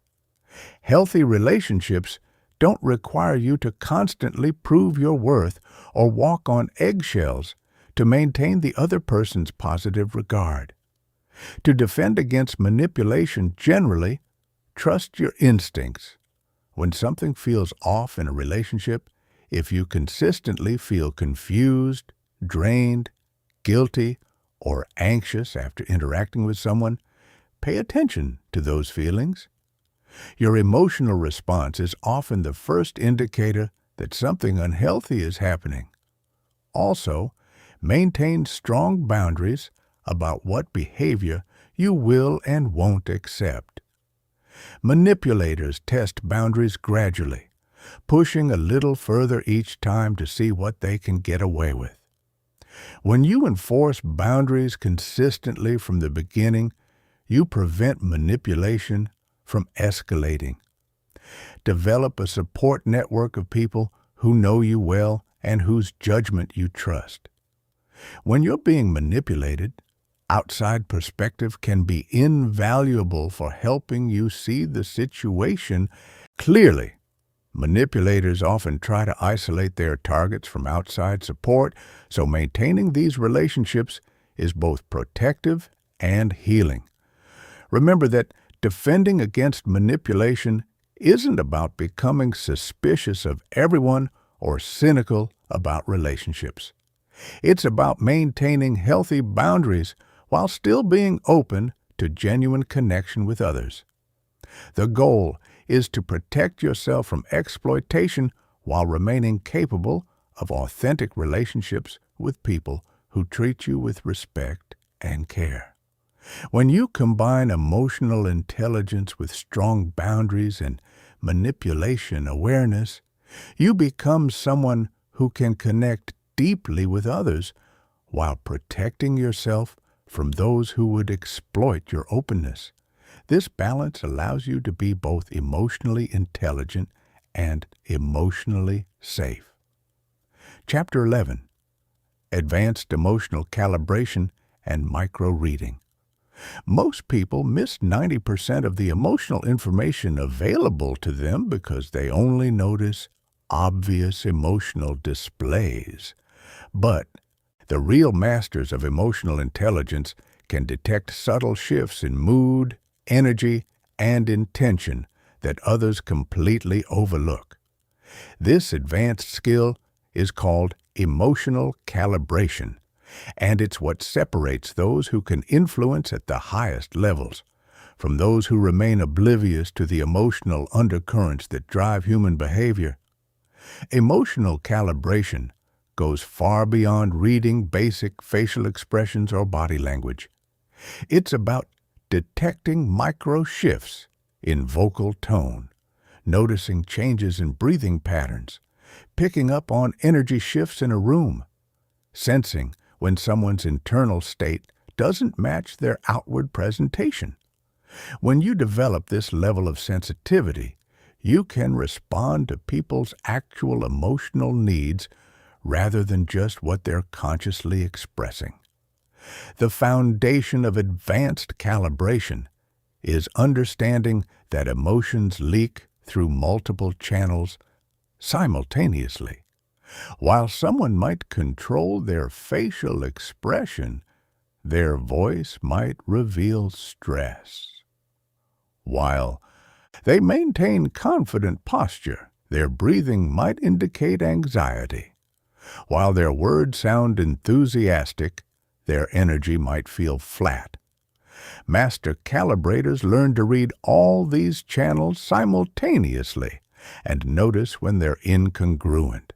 Healthy relationships don't require you to constantly prove your worth or walk on eggshells to maintain the other person's positive regard. To defend against manipulation generally, trust your instincts. When something feels off in a relationship, if you consistently feel confused, drained, guilty, or anxious after interacting with someone, pay attention to those feelings. Your emotional response is often the first indicator that something unhealthy is happening. Also, maintain strong boundaries about what behavior you will and won't accept. Manipulators test boundaries gradually, pushing a little further each time to see what they can get away with. When you enforce boundaries consistently from the beginning, you prevent manipulation from escalating. Develop a support network of people who know you well and whose judgment you trust. When you're being manipulated, outside perspective can be invaluable for helping you see the situation clearly. Manipulators often try to isolate their targets from outside support, so maintaining these relationships is both protective and healing. Remember that defending against manipulation isn't about becoming suspicious of everyone or cynical about relationships. It's about maintaining healthy boundaries while still being open to genuine connection with others. The goal is to protect yourself from exploitation while remaining capable of authentic relationships with people who treat you with respect and care. When you combine emotional intelligence with strong boundaries and manipulation awareness, you become someone who can connect deeply with others while protecting yourself from those who would exploit your openness. This balance allows you to be both emotionally intelligent and emotionally safe. Chapter 11. Advanced Emotional Calibration and Micro-Reading. Most people miss 90% of the emotional information available to them because they only notice obvious emotional displays. But the real masters of emotional intelligence can detect subtle shifts in mood, energy, and intention that others completely overlook. This advanced skill is called emotional calibration, and it's what separates those who can influence at the highest levels from those who remain oblivious to the emotional undercurrents that drive human behavior. Emotional calibration goes far beyond reading basic facial expressions or body language. It's about detecting micro shifts in vocal tone, noticing changes in breathing patterns, picking up on energy shifts in a room, sensing when someone's internal state doesn't match their outward presentation. When you develop this level of sensitivity, you can respond to people's actual emotional needs rather than just what they're consciously expressing. The foundation of advanced calibration is understanding that emotions leak through multiple channels simultaneously. While someone might control their facial expression, their voice might reveal stress. While they maintain confident posture, their breathing might indicate anxiety. While their words sound enthusiastic, their energy might feel flat. Master calibrators learn to read all these channels simultaneously and notice when they're incongruent.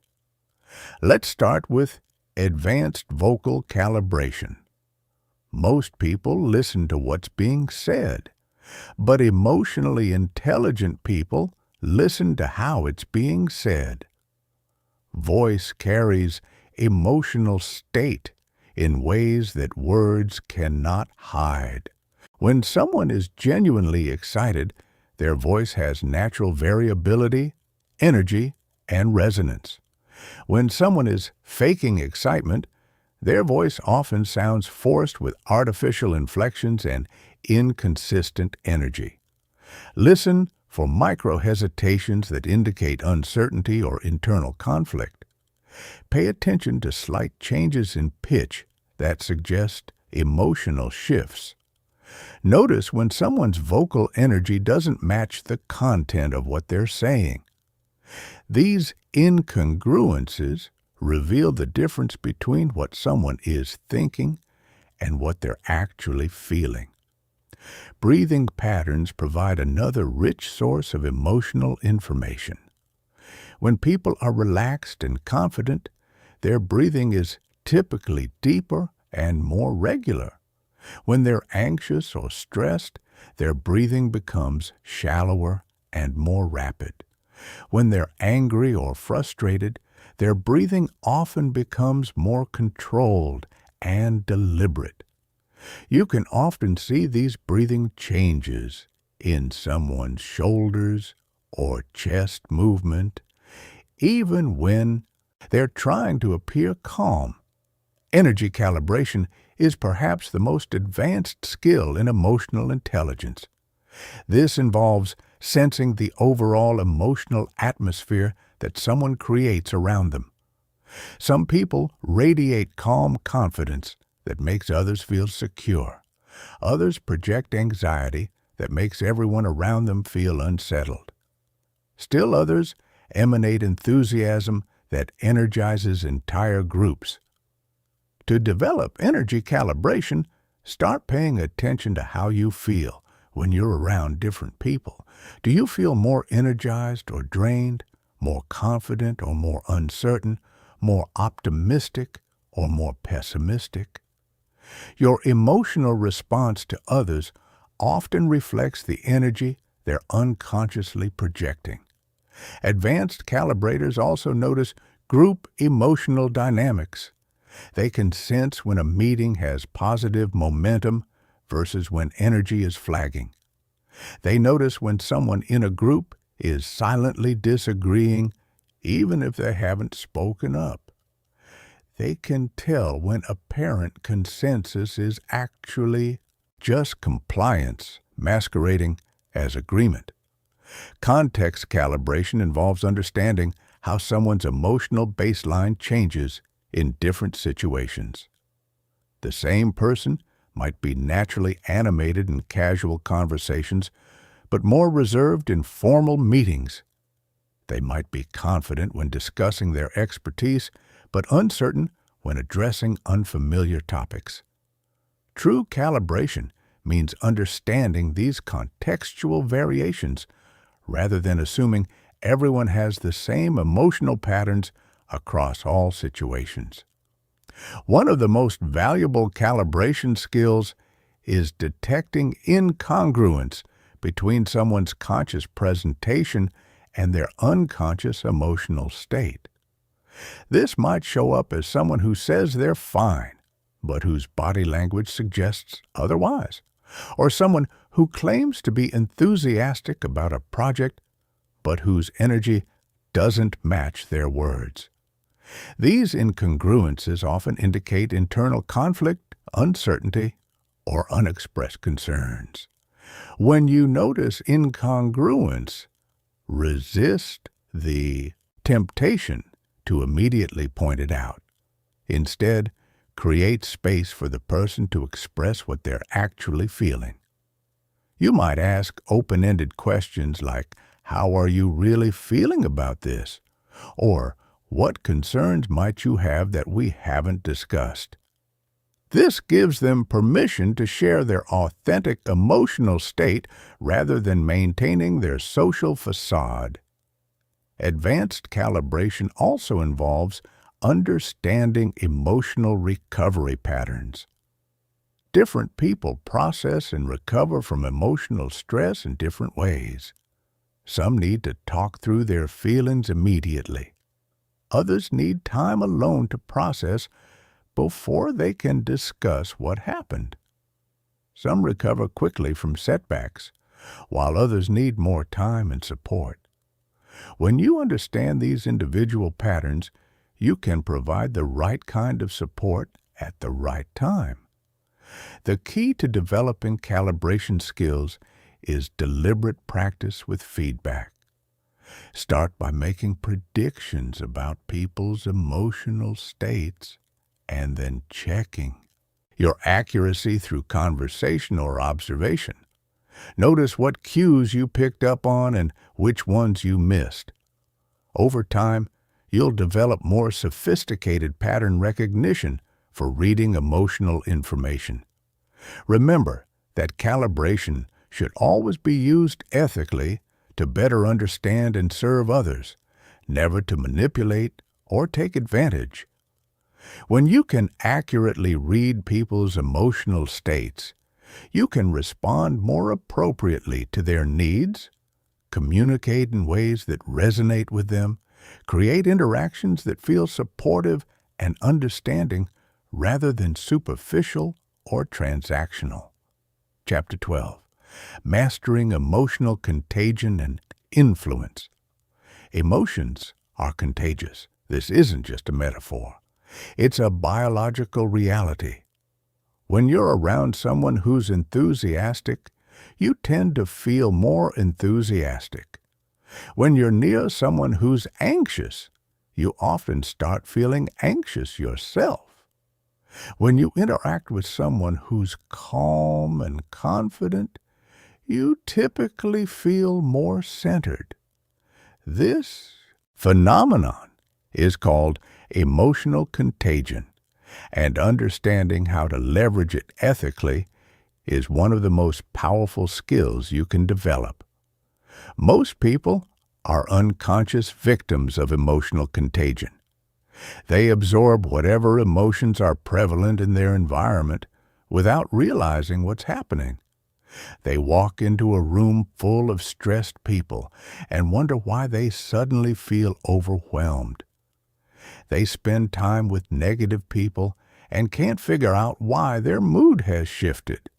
Let's start with advanced vocal calibration. Most people listen to what's being said, but emotionally intelligent people listen to how it's being said. Voice carries emotional state in ways that words cannot hide. When someone is genuinely excited, their voice has natural variability, energy, and resonance. When someone is faking excitement, their voice often sounds forced with artificial inflections and inconsistent energy. Listen for micro-hesitations that indicate uncertainty or internal conflict. Pay attention to slight changes in pitch that suggest emotional shifts. Notice when someone's vocal energy doesn't match the content of what they're saying. These incongruences reveal the difference between what someone is thinking and what they're actually feeling. Breathing patterns provide another rich source of emotional information. When people are relaxed and confident, their breathing is typically deeper and more regular. When they're anxious or stressed, their breathing becomes shallower and more rapid. When they're angry or frustrated, their breathing often becomes more controlled and deliberate. You can often see these breathing changes in someone's shoulders or chest movement, even when they're trying to appear calm. Energy calibration is perhaps the most advanced skill in emotional intelligence. This involves sensing the overall emotional atmosphere that someone creates around them. Some people radiate calm confidence that makes others feel secure. Others project anxiety that makes everyone around them feel unsettled. Still others emanate enthusiasm that energizes entire groups. To develop energy calibration, start paying attention to how you feel when you're around different people. Do you feel more energized or drained, more confident or more uncertain, more optimistic or more pessimistic? Your emotional response to others often reflects the energy they're unconsciously projecting. Advanced calibrators also notice group emotional dynamics. They can sense when a meeting has positive momentum versus when energy is flagging. They notice when someone in a group is silently disagreeing, even if they haven't spoken up. They can tell when apparent consensus is actually just compliance masquerading as agreement. Context calibration involves understanding how someone's emotional baseline changes in different situations. The same person might be naturally animated in casual conversations, but more reserved in formal meetings. They might be confident when discussing their expertise, but uncertain when addressing unfamiliar topics. True calibration means understanding these contextual variations rather than assuming everyone has the same emotional patterns across all situations. One of the most valuable calibration skills is detecting incongruence between someone's conscious presentation and their unconscious emotional state. This might show up as someone who says they're fine, but whose body language suggests otherwise, or someone who claims to be enthusiastic about a project, but whose energy doesn't match their words. These incongruences often indicate internal conflict, uncertainty, or unexpressed concerns. When you notice incongruence, resist the temptation to immediately point it out. Instead, create space for the person to express what they're actually feeling. You might ask open-ended questions like, "How are you really feeling about this?" Or, "What concerns might you have that we haven't discussed?" This gives them permission to share their authentic emotional state rather than maintaining their social facade. Advanced calibration also involves understanding emotional recovery patterns. Different people process and recover from emotional stress in different ways. Some need to talk through their feelings immediately. Others need time alone to process before they can discuss what happened. Some recover quickly from setbacks, while others need more time and support. When you understand these individual patterns, you can provide the right kind of support at the right time. The key to developing calibration skills is deliberate practice with feedback. Start by making predictions about people's emotional states and then checking your accuracy through conversation or observation. Notice what cues you picked up on and which ones you missed. Over time, you'll develop more sophisticated pattern recognition for reading emotional information. Remember that calibration should always be used ethically to better understand and serve others, never to manipulate or take advantage. When you can accurately read people's emotional states, you can respond more appropriately to their needs, communicate in ways that resonate with them, create interactions that feel supportive and understanding rather than superficial or transactional. Chapter 12. Mastering Emotional Contagion and influence. Emotions are contagious. This isn't just a metaphor. It's a biological reality. When you're around someone who's enthusiastic, you tend to feel more enthusiastic. When you're near someone who's anxious, you often start feeling anxious yourself. When you interact with someone who's calm and confident, you typically feel more centered. This phenomenon is called emotional contagion, and understanding how to leverage it ethically is one of the most powerful skills you can develop. Most people are unconscious victims of emotional contagion. They absorb whatever emotions are prevalent in their environment without realizing what's happening. They walk into a room full of stressed people and wonder why they suddenly feel overwhelmed. They spend time with negative people and can't figure out why their mood has shifted.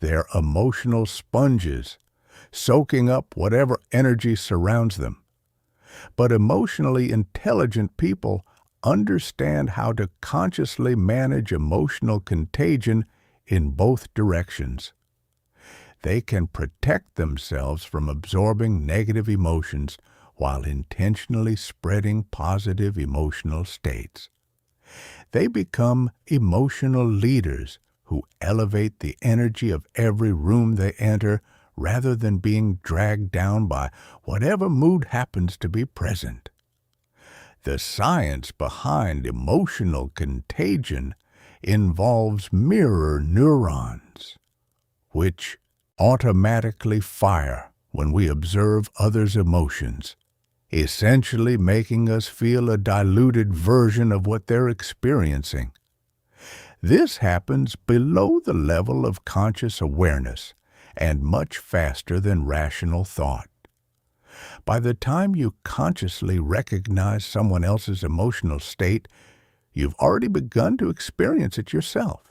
They're emotional sponges, soaking up whatever energy surrounds them. But emotionally intelligent people understand how to consciously manage emotional contagion in both directions. They can protect themselves from absorbing negative emotions while intentionally spreading positive emotional states. They become emotional leaders who elevate the energy of every room they enter rather than being dragged down by whatever mood happens to be present. The science behind emotional contagion involves mirror neurons, which automatically fire when we observe others' emotions, essentially making us feel a diluted version of what they're experiencing. This happens below the level of conscious awareness and much faster than rational thought. By the time you consciously recognize someone else's emotional state, you've already begun to experience it yourself.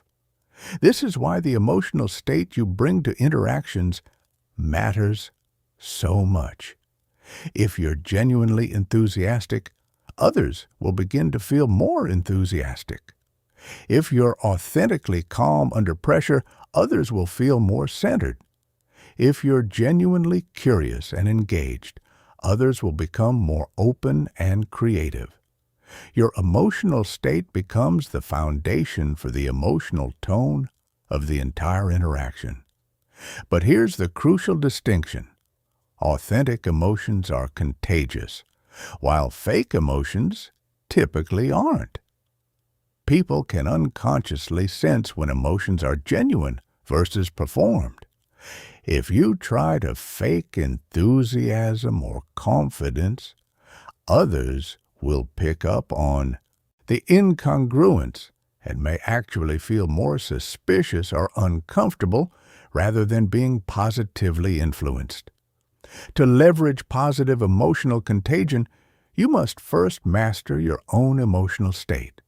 This is why the emotional state you bring to interactions matters so much. If you're genuinely enthusiastic, others will begin to feel more enthusiastic. If you're authentically calm under pressure, others will feel more centered. If you're genuinely curious and engaged, others will become more open and creative. Your emotional state becomes the foundation for the emotional tone of the entire interaction. But here's the crucial distinction. Authentic emotions are contagious, while fake emotions typically aren't. People can unconsciously sense when emotions are genuine versus performed. If you try to fake enthusiasm or confidence, others will pick up on the incongruence and may actually feel more suspicious or uncomfortable rather than being positively influenced. To leverage positive emotional contagion, you must first master your own emotional state.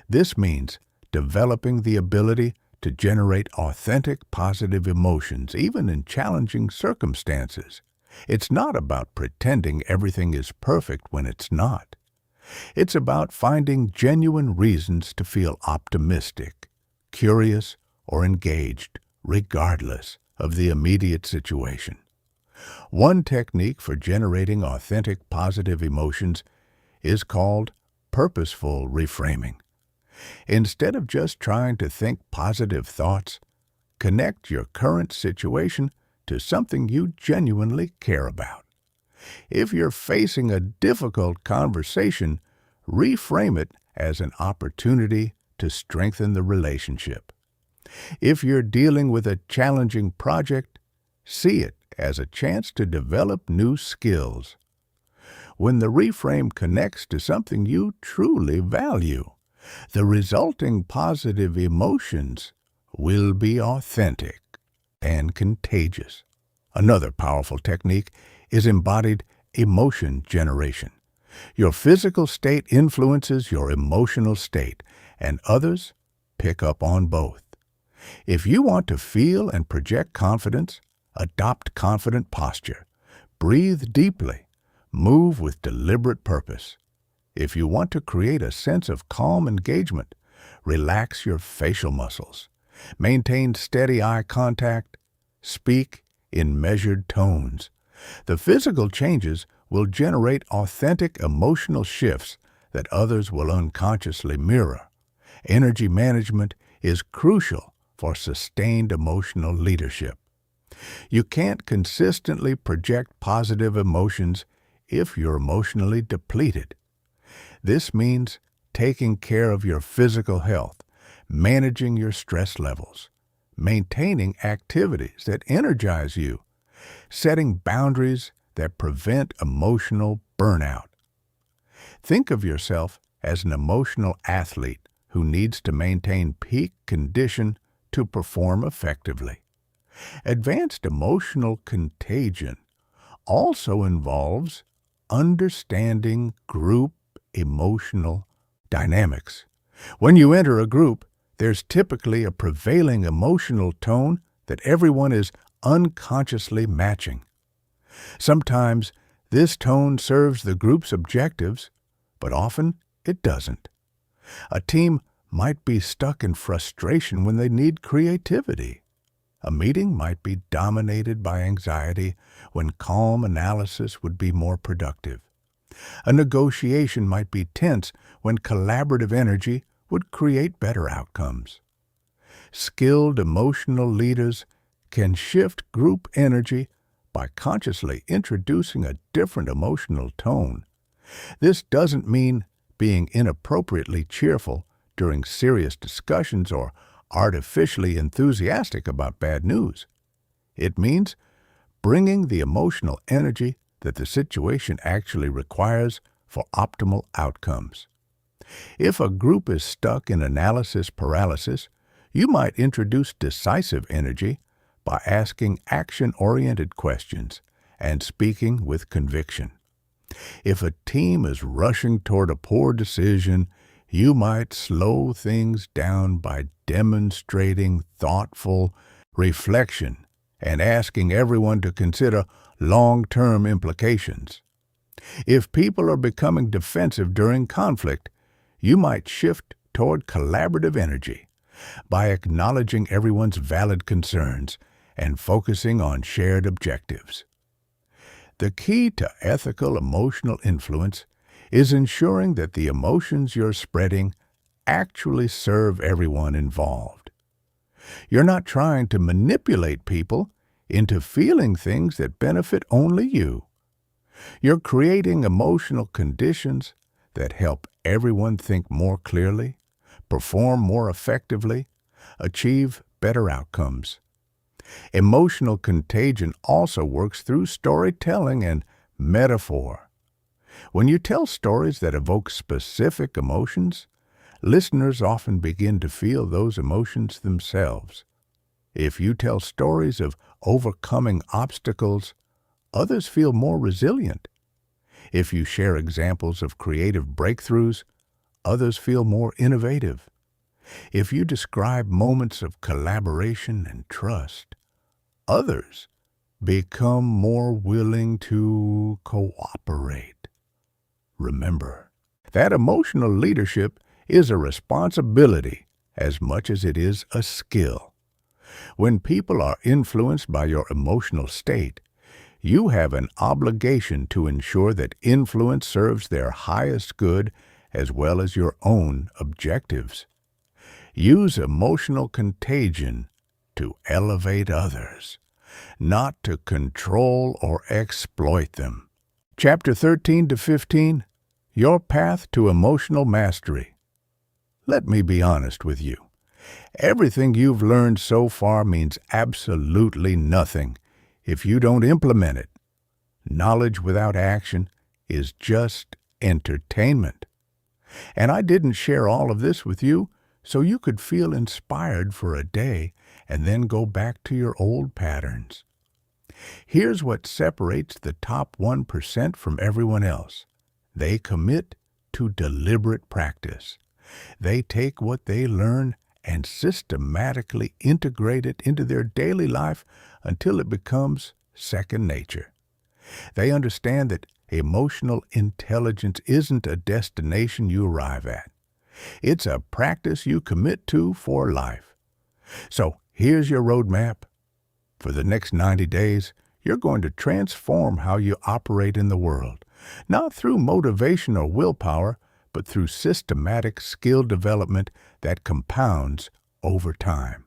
This means developing the ability to generate authentic positive emotions, even in challenging circumstances. It's not about pretending everything is perfect when it's not. It's about finding genuine reasons to feel optimistic, curious, or engaged, regardless of the immediate situation. One technique for generating authentic positive emotions is called purposeful reframing. Instead of just trying to think positive thoughts, connect your current situation to something you genuinely care about. If you're facing a difficult conversation, reframe it as an opportunity to strengthen the relationship. If you're dealing with a challenging project, see it as a chance to develop new skills. When the reframe connects to something you truly value, the resulting positive emotions will be authentic and contagious. Another powerful technique is embodied emotion generation. Your physical state influences your emotional state, and others pick up on both. If you want to feel and project confidence, adopt confident posture. Breathe deeply. Move with deliberate purpose. If you want to create a sense of calm engagement, relax your facial muscles. Maintain steady eye contact. Speak in measured tones. The physical changes will generate authentic emotional shifts that others will unconsciously mirror. Energy management is crucial for sustained emotional leadership. You can't consistently project positive emotions if you're emotionally depleted. This means taking care of your physical health, managing your stress levels, maintaining activities that energize you, setting boundaries that prevent emotional burnout. Think of yourself as an emotional athlete who needs to maintain peak condition to perform effectively. Advanced emotional contagion also involves understanding group emotional dynamics. When you enter a group, there's typically a prevailing emotional tone that everyone is unconsciously matching. Sometimes this tone serves the group's objectives, but often it doesn't. A team might be stuck in frustration when they need creativity. A meeting might be dominated by anxiety when calm analysis would be more productive. A negotiation might be tense when collaborative energy would create better outcomes. Skilled emotional leaders can shift group energy by consciously introducing a different emotional tone. This doesn't mean being inappropriately cheerful during serious discussions or artificially enthusiastic about bad news. It means bringing the emotional energy that the situation actually requires for optimal outcomes. If a group is stuck in analysis paralysis, you might introduce decisive energy by asking action-oriented questions and speaking with conviction. If a team is rushing toward a poor decision, you might slow things down by demonstrating thoughtful reflection and asking everyone to consider long-term implications. If people are becoming defensive during conflict, you might shift toward collaborative energy by acknowledging everyone's valid concerns and focusing on shared objectives. The key to ethical emotional influence is ensuring that the emotions you're spreading actually serve everyone involved. You're not trying to manipulate people into feeling things that benefit only you. You're creating emotional conditions that help everyone think more clearly, perform more effectively, achieve better outcomes. Emotional contagion also works through storytelling and metaphor. When you tell stories that evoke specific emotions, listeners often begin to feel those emotions themselves. If you tell stories of overcoming obstacles, others feel more resilient. If you share examples of creative breakthroughs, others feel more innovative. If you describe moments of collaboration and trust, others become more willing to cooperate. Remember that emotional leadership is a responsibility as much as it is a skill. When people are influenced by your emotional state, you have an obligation to ensure that influence serves their highest good as well as your own objectives. Use emotional contagion to elevate others, not to control or exploit them. Chapter 13 to 15, Your Path to Emotional Mastery. Let me be honest with you. Everything you've learned so far means absolutely nothing if you don't implement it. Knowledge without action is just entertainment. And I didn't share all of this with you so you could feel inspired for a day and then go back to your old patterns. Here's what separates the top 1% from everyone else. They commit to deliberate practice. They take what they learn and systematically integrate it into their daily life until it becomes second nature. They understand that emotional intelligence isn't a destination you arrive at. It's a practice you commit to for life. So here's your roadmap. For the next 90 days, you're going to transform how you operate in the world, not through motivation or willpower, but through systematic skill development that compounds over time.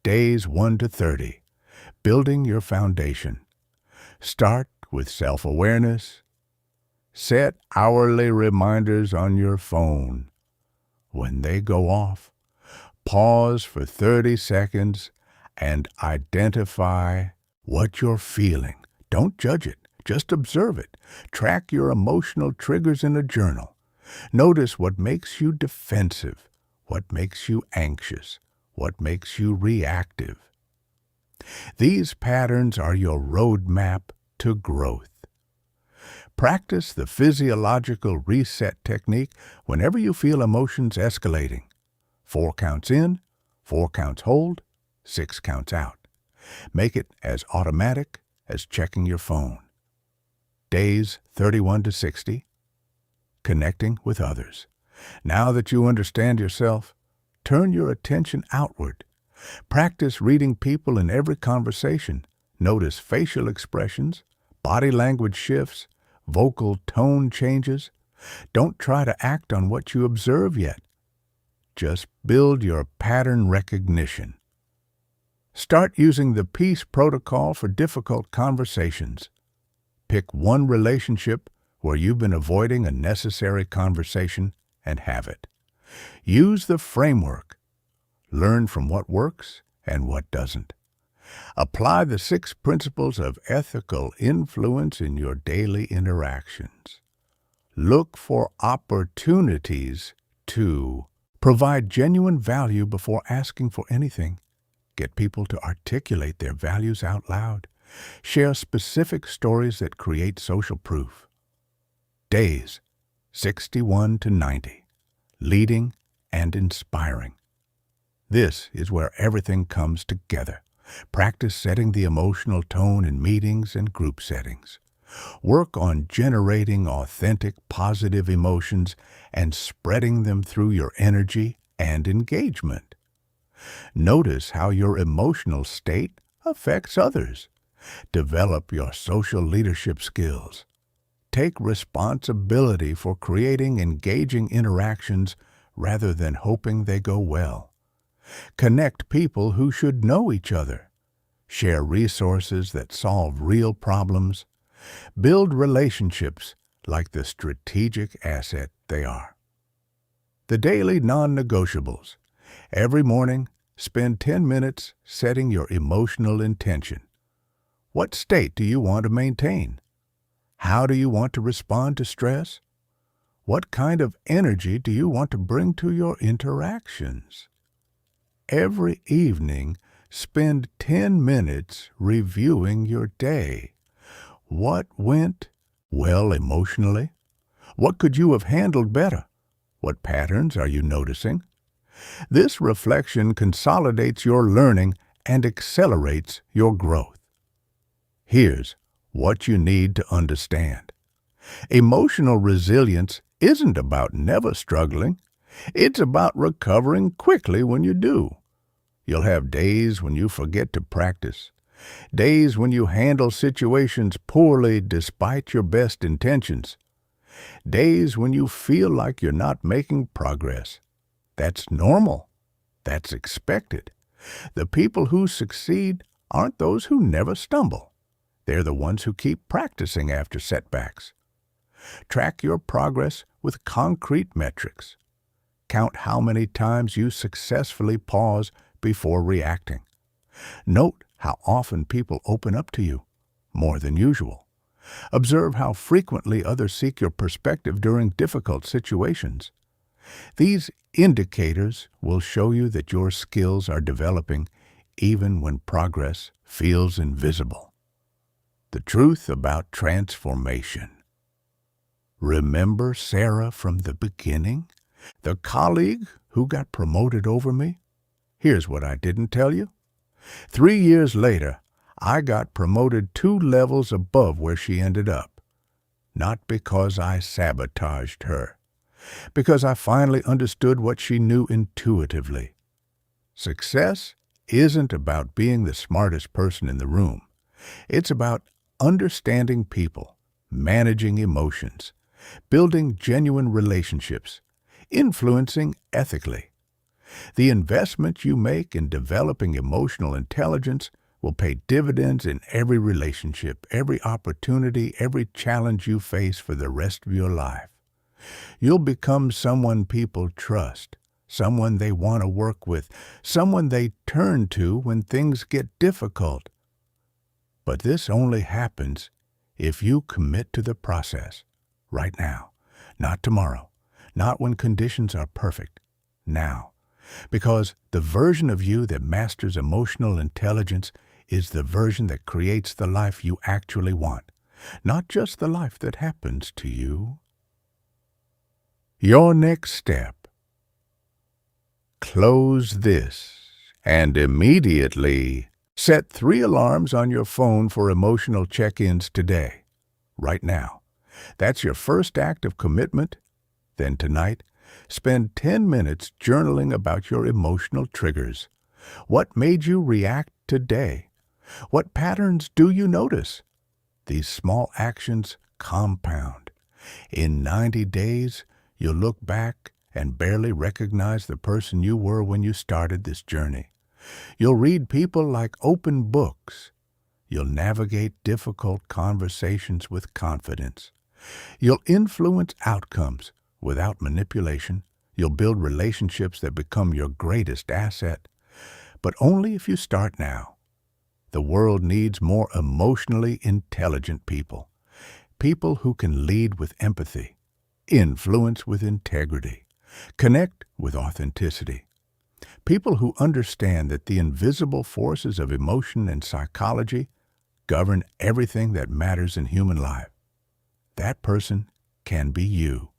Days 1 to 30. Building your foundation. Start with self-awareness. Set hourly reminders on your phone. When they go off, pause for 30 seconds and identify what you're feeling. Don't judge it. Just observe it. Track your emotional triggers in a journal. Notice what makes you defensive, what makes you anxious, what makes you reactive. These patterns are your roadmap to growth. Practice the physiological reset technique whenever you feel emotions escalating. 4 counts in, 4 counts hold, 6 counts out. Make it as automatic as checking your phone. Days 31 to 60. Connecting with others. Now that you understand yourself, turn your attention outward. Practice reading people in every conversation. Notice facial expressions, body language shifts, vocal tone changes. Don't try to act on what you observe yet. Just build your pattern recognition. Start using the peace protocol for difficult conversations. Pick one relationship where you've been avoiding a necessary conversation and have it. Use the framework. Learn from what works and what doesn't. Apply the 6 principles of ethical influence in your daily interactions. Look for opportunities to provide genuine value before asking for anything. Get people to articulate their values out loud. Share specific stories that create social proof. Days 61 to 90. Leading and inspiring. This is where everything comes together. Practice setting the emotional tone in meetings and group settings. Work on generating authentic, positive emotions and spreading them through your energy and engagement. Notice how your emotional state affects others. Develop your social leadership skills. Take responsibility for creating engaging interactions rather than hoping they go well. Connect people who should know each other. Share resources that solve real problems. Build relationships like the strategic asset they are. The daily non-negotiables. Every morning, spend 10 minutes setting your emotional intention. What state do you want to maintain? How do you want to respond to stress? What kind of energy do you want to bring to your interactions? Every evening, spend 10 minutes reviewing your day. What went well emotionally? What could you have handled better? What patterns are you noticing? This reflection consolidates your learning and accelerates your growth. Here's what you need to understand. Emotional resilience isn't about never struggling. It's about recovering quickly when you do. You'll have days when you forget to practice, days when you handle situations poorly despite your best intentions, days when you feel like you're not making progress. That's normal. That's expected. The people who succeed aren't those who never stumble. They're the ones who keep practicing after setbacks. Track your progress with concrete metrics. Count how many times you successfully pause before reacting. Note how often people open up to you, more than usual. Observe how frequently others seek your perspective during difficult situations. These indicators will show you that your skills are developing even when progress feels invisible. The truth about transformation. Remember Sarah from the beginning? The colleague who got promoted over me? Here's what I didn't tell you. 3 years later, I got promoted 2 levels above where she ended up. Not because I sabotaged her, because I finally understood what she knew intuitively. Success isn't about being the smartest person in the room. It's about understanding people, managing emotions, building genuine relationships, influencing ethically. The investment you make in developing emotional intelligence will pay dividends in every relationship, every opportunity, every challenge you face for the rest of your life. You'll become someone people trust, someone they want to work with, someone they turn to when things get difficult. But this only happens if you commit to the process, right now, not tomorrow, not when conditions are perfect, now. Because the version of you that masters emotional intelligence is the version that creates the life you actually want, not just the life that happens to you. Your next step. Close this and immediately set 3 alarms on your phone for emotional check-ins today, right now. That's your first act of commitment. Then tonight, spend 10 minutes journaling about your emotional triggers. What made you react today? What patterns do you notice? These small actions compound. In 90 days, you'll look back and barely recognize the person you were when you started this journey. You'll read people like open books. You'll navigate difficult conversations with confidence. You'll influence outcomes without manipulation. You'll build relationships that become your greatest asset. But only if you start now. The world needs more emotionally intelligent people. People who can lead with empathy, influence with integrity, connect with authenticity. People who understand that the invisible forces of emotion and psychology govern everything that matters in human life. That person can be you,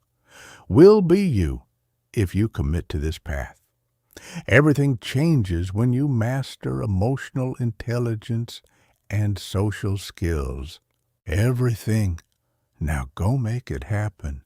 will be you, if you commit to this path. Everything changes when you master emotional intelligence and social skills. Everything. Now go make it happen.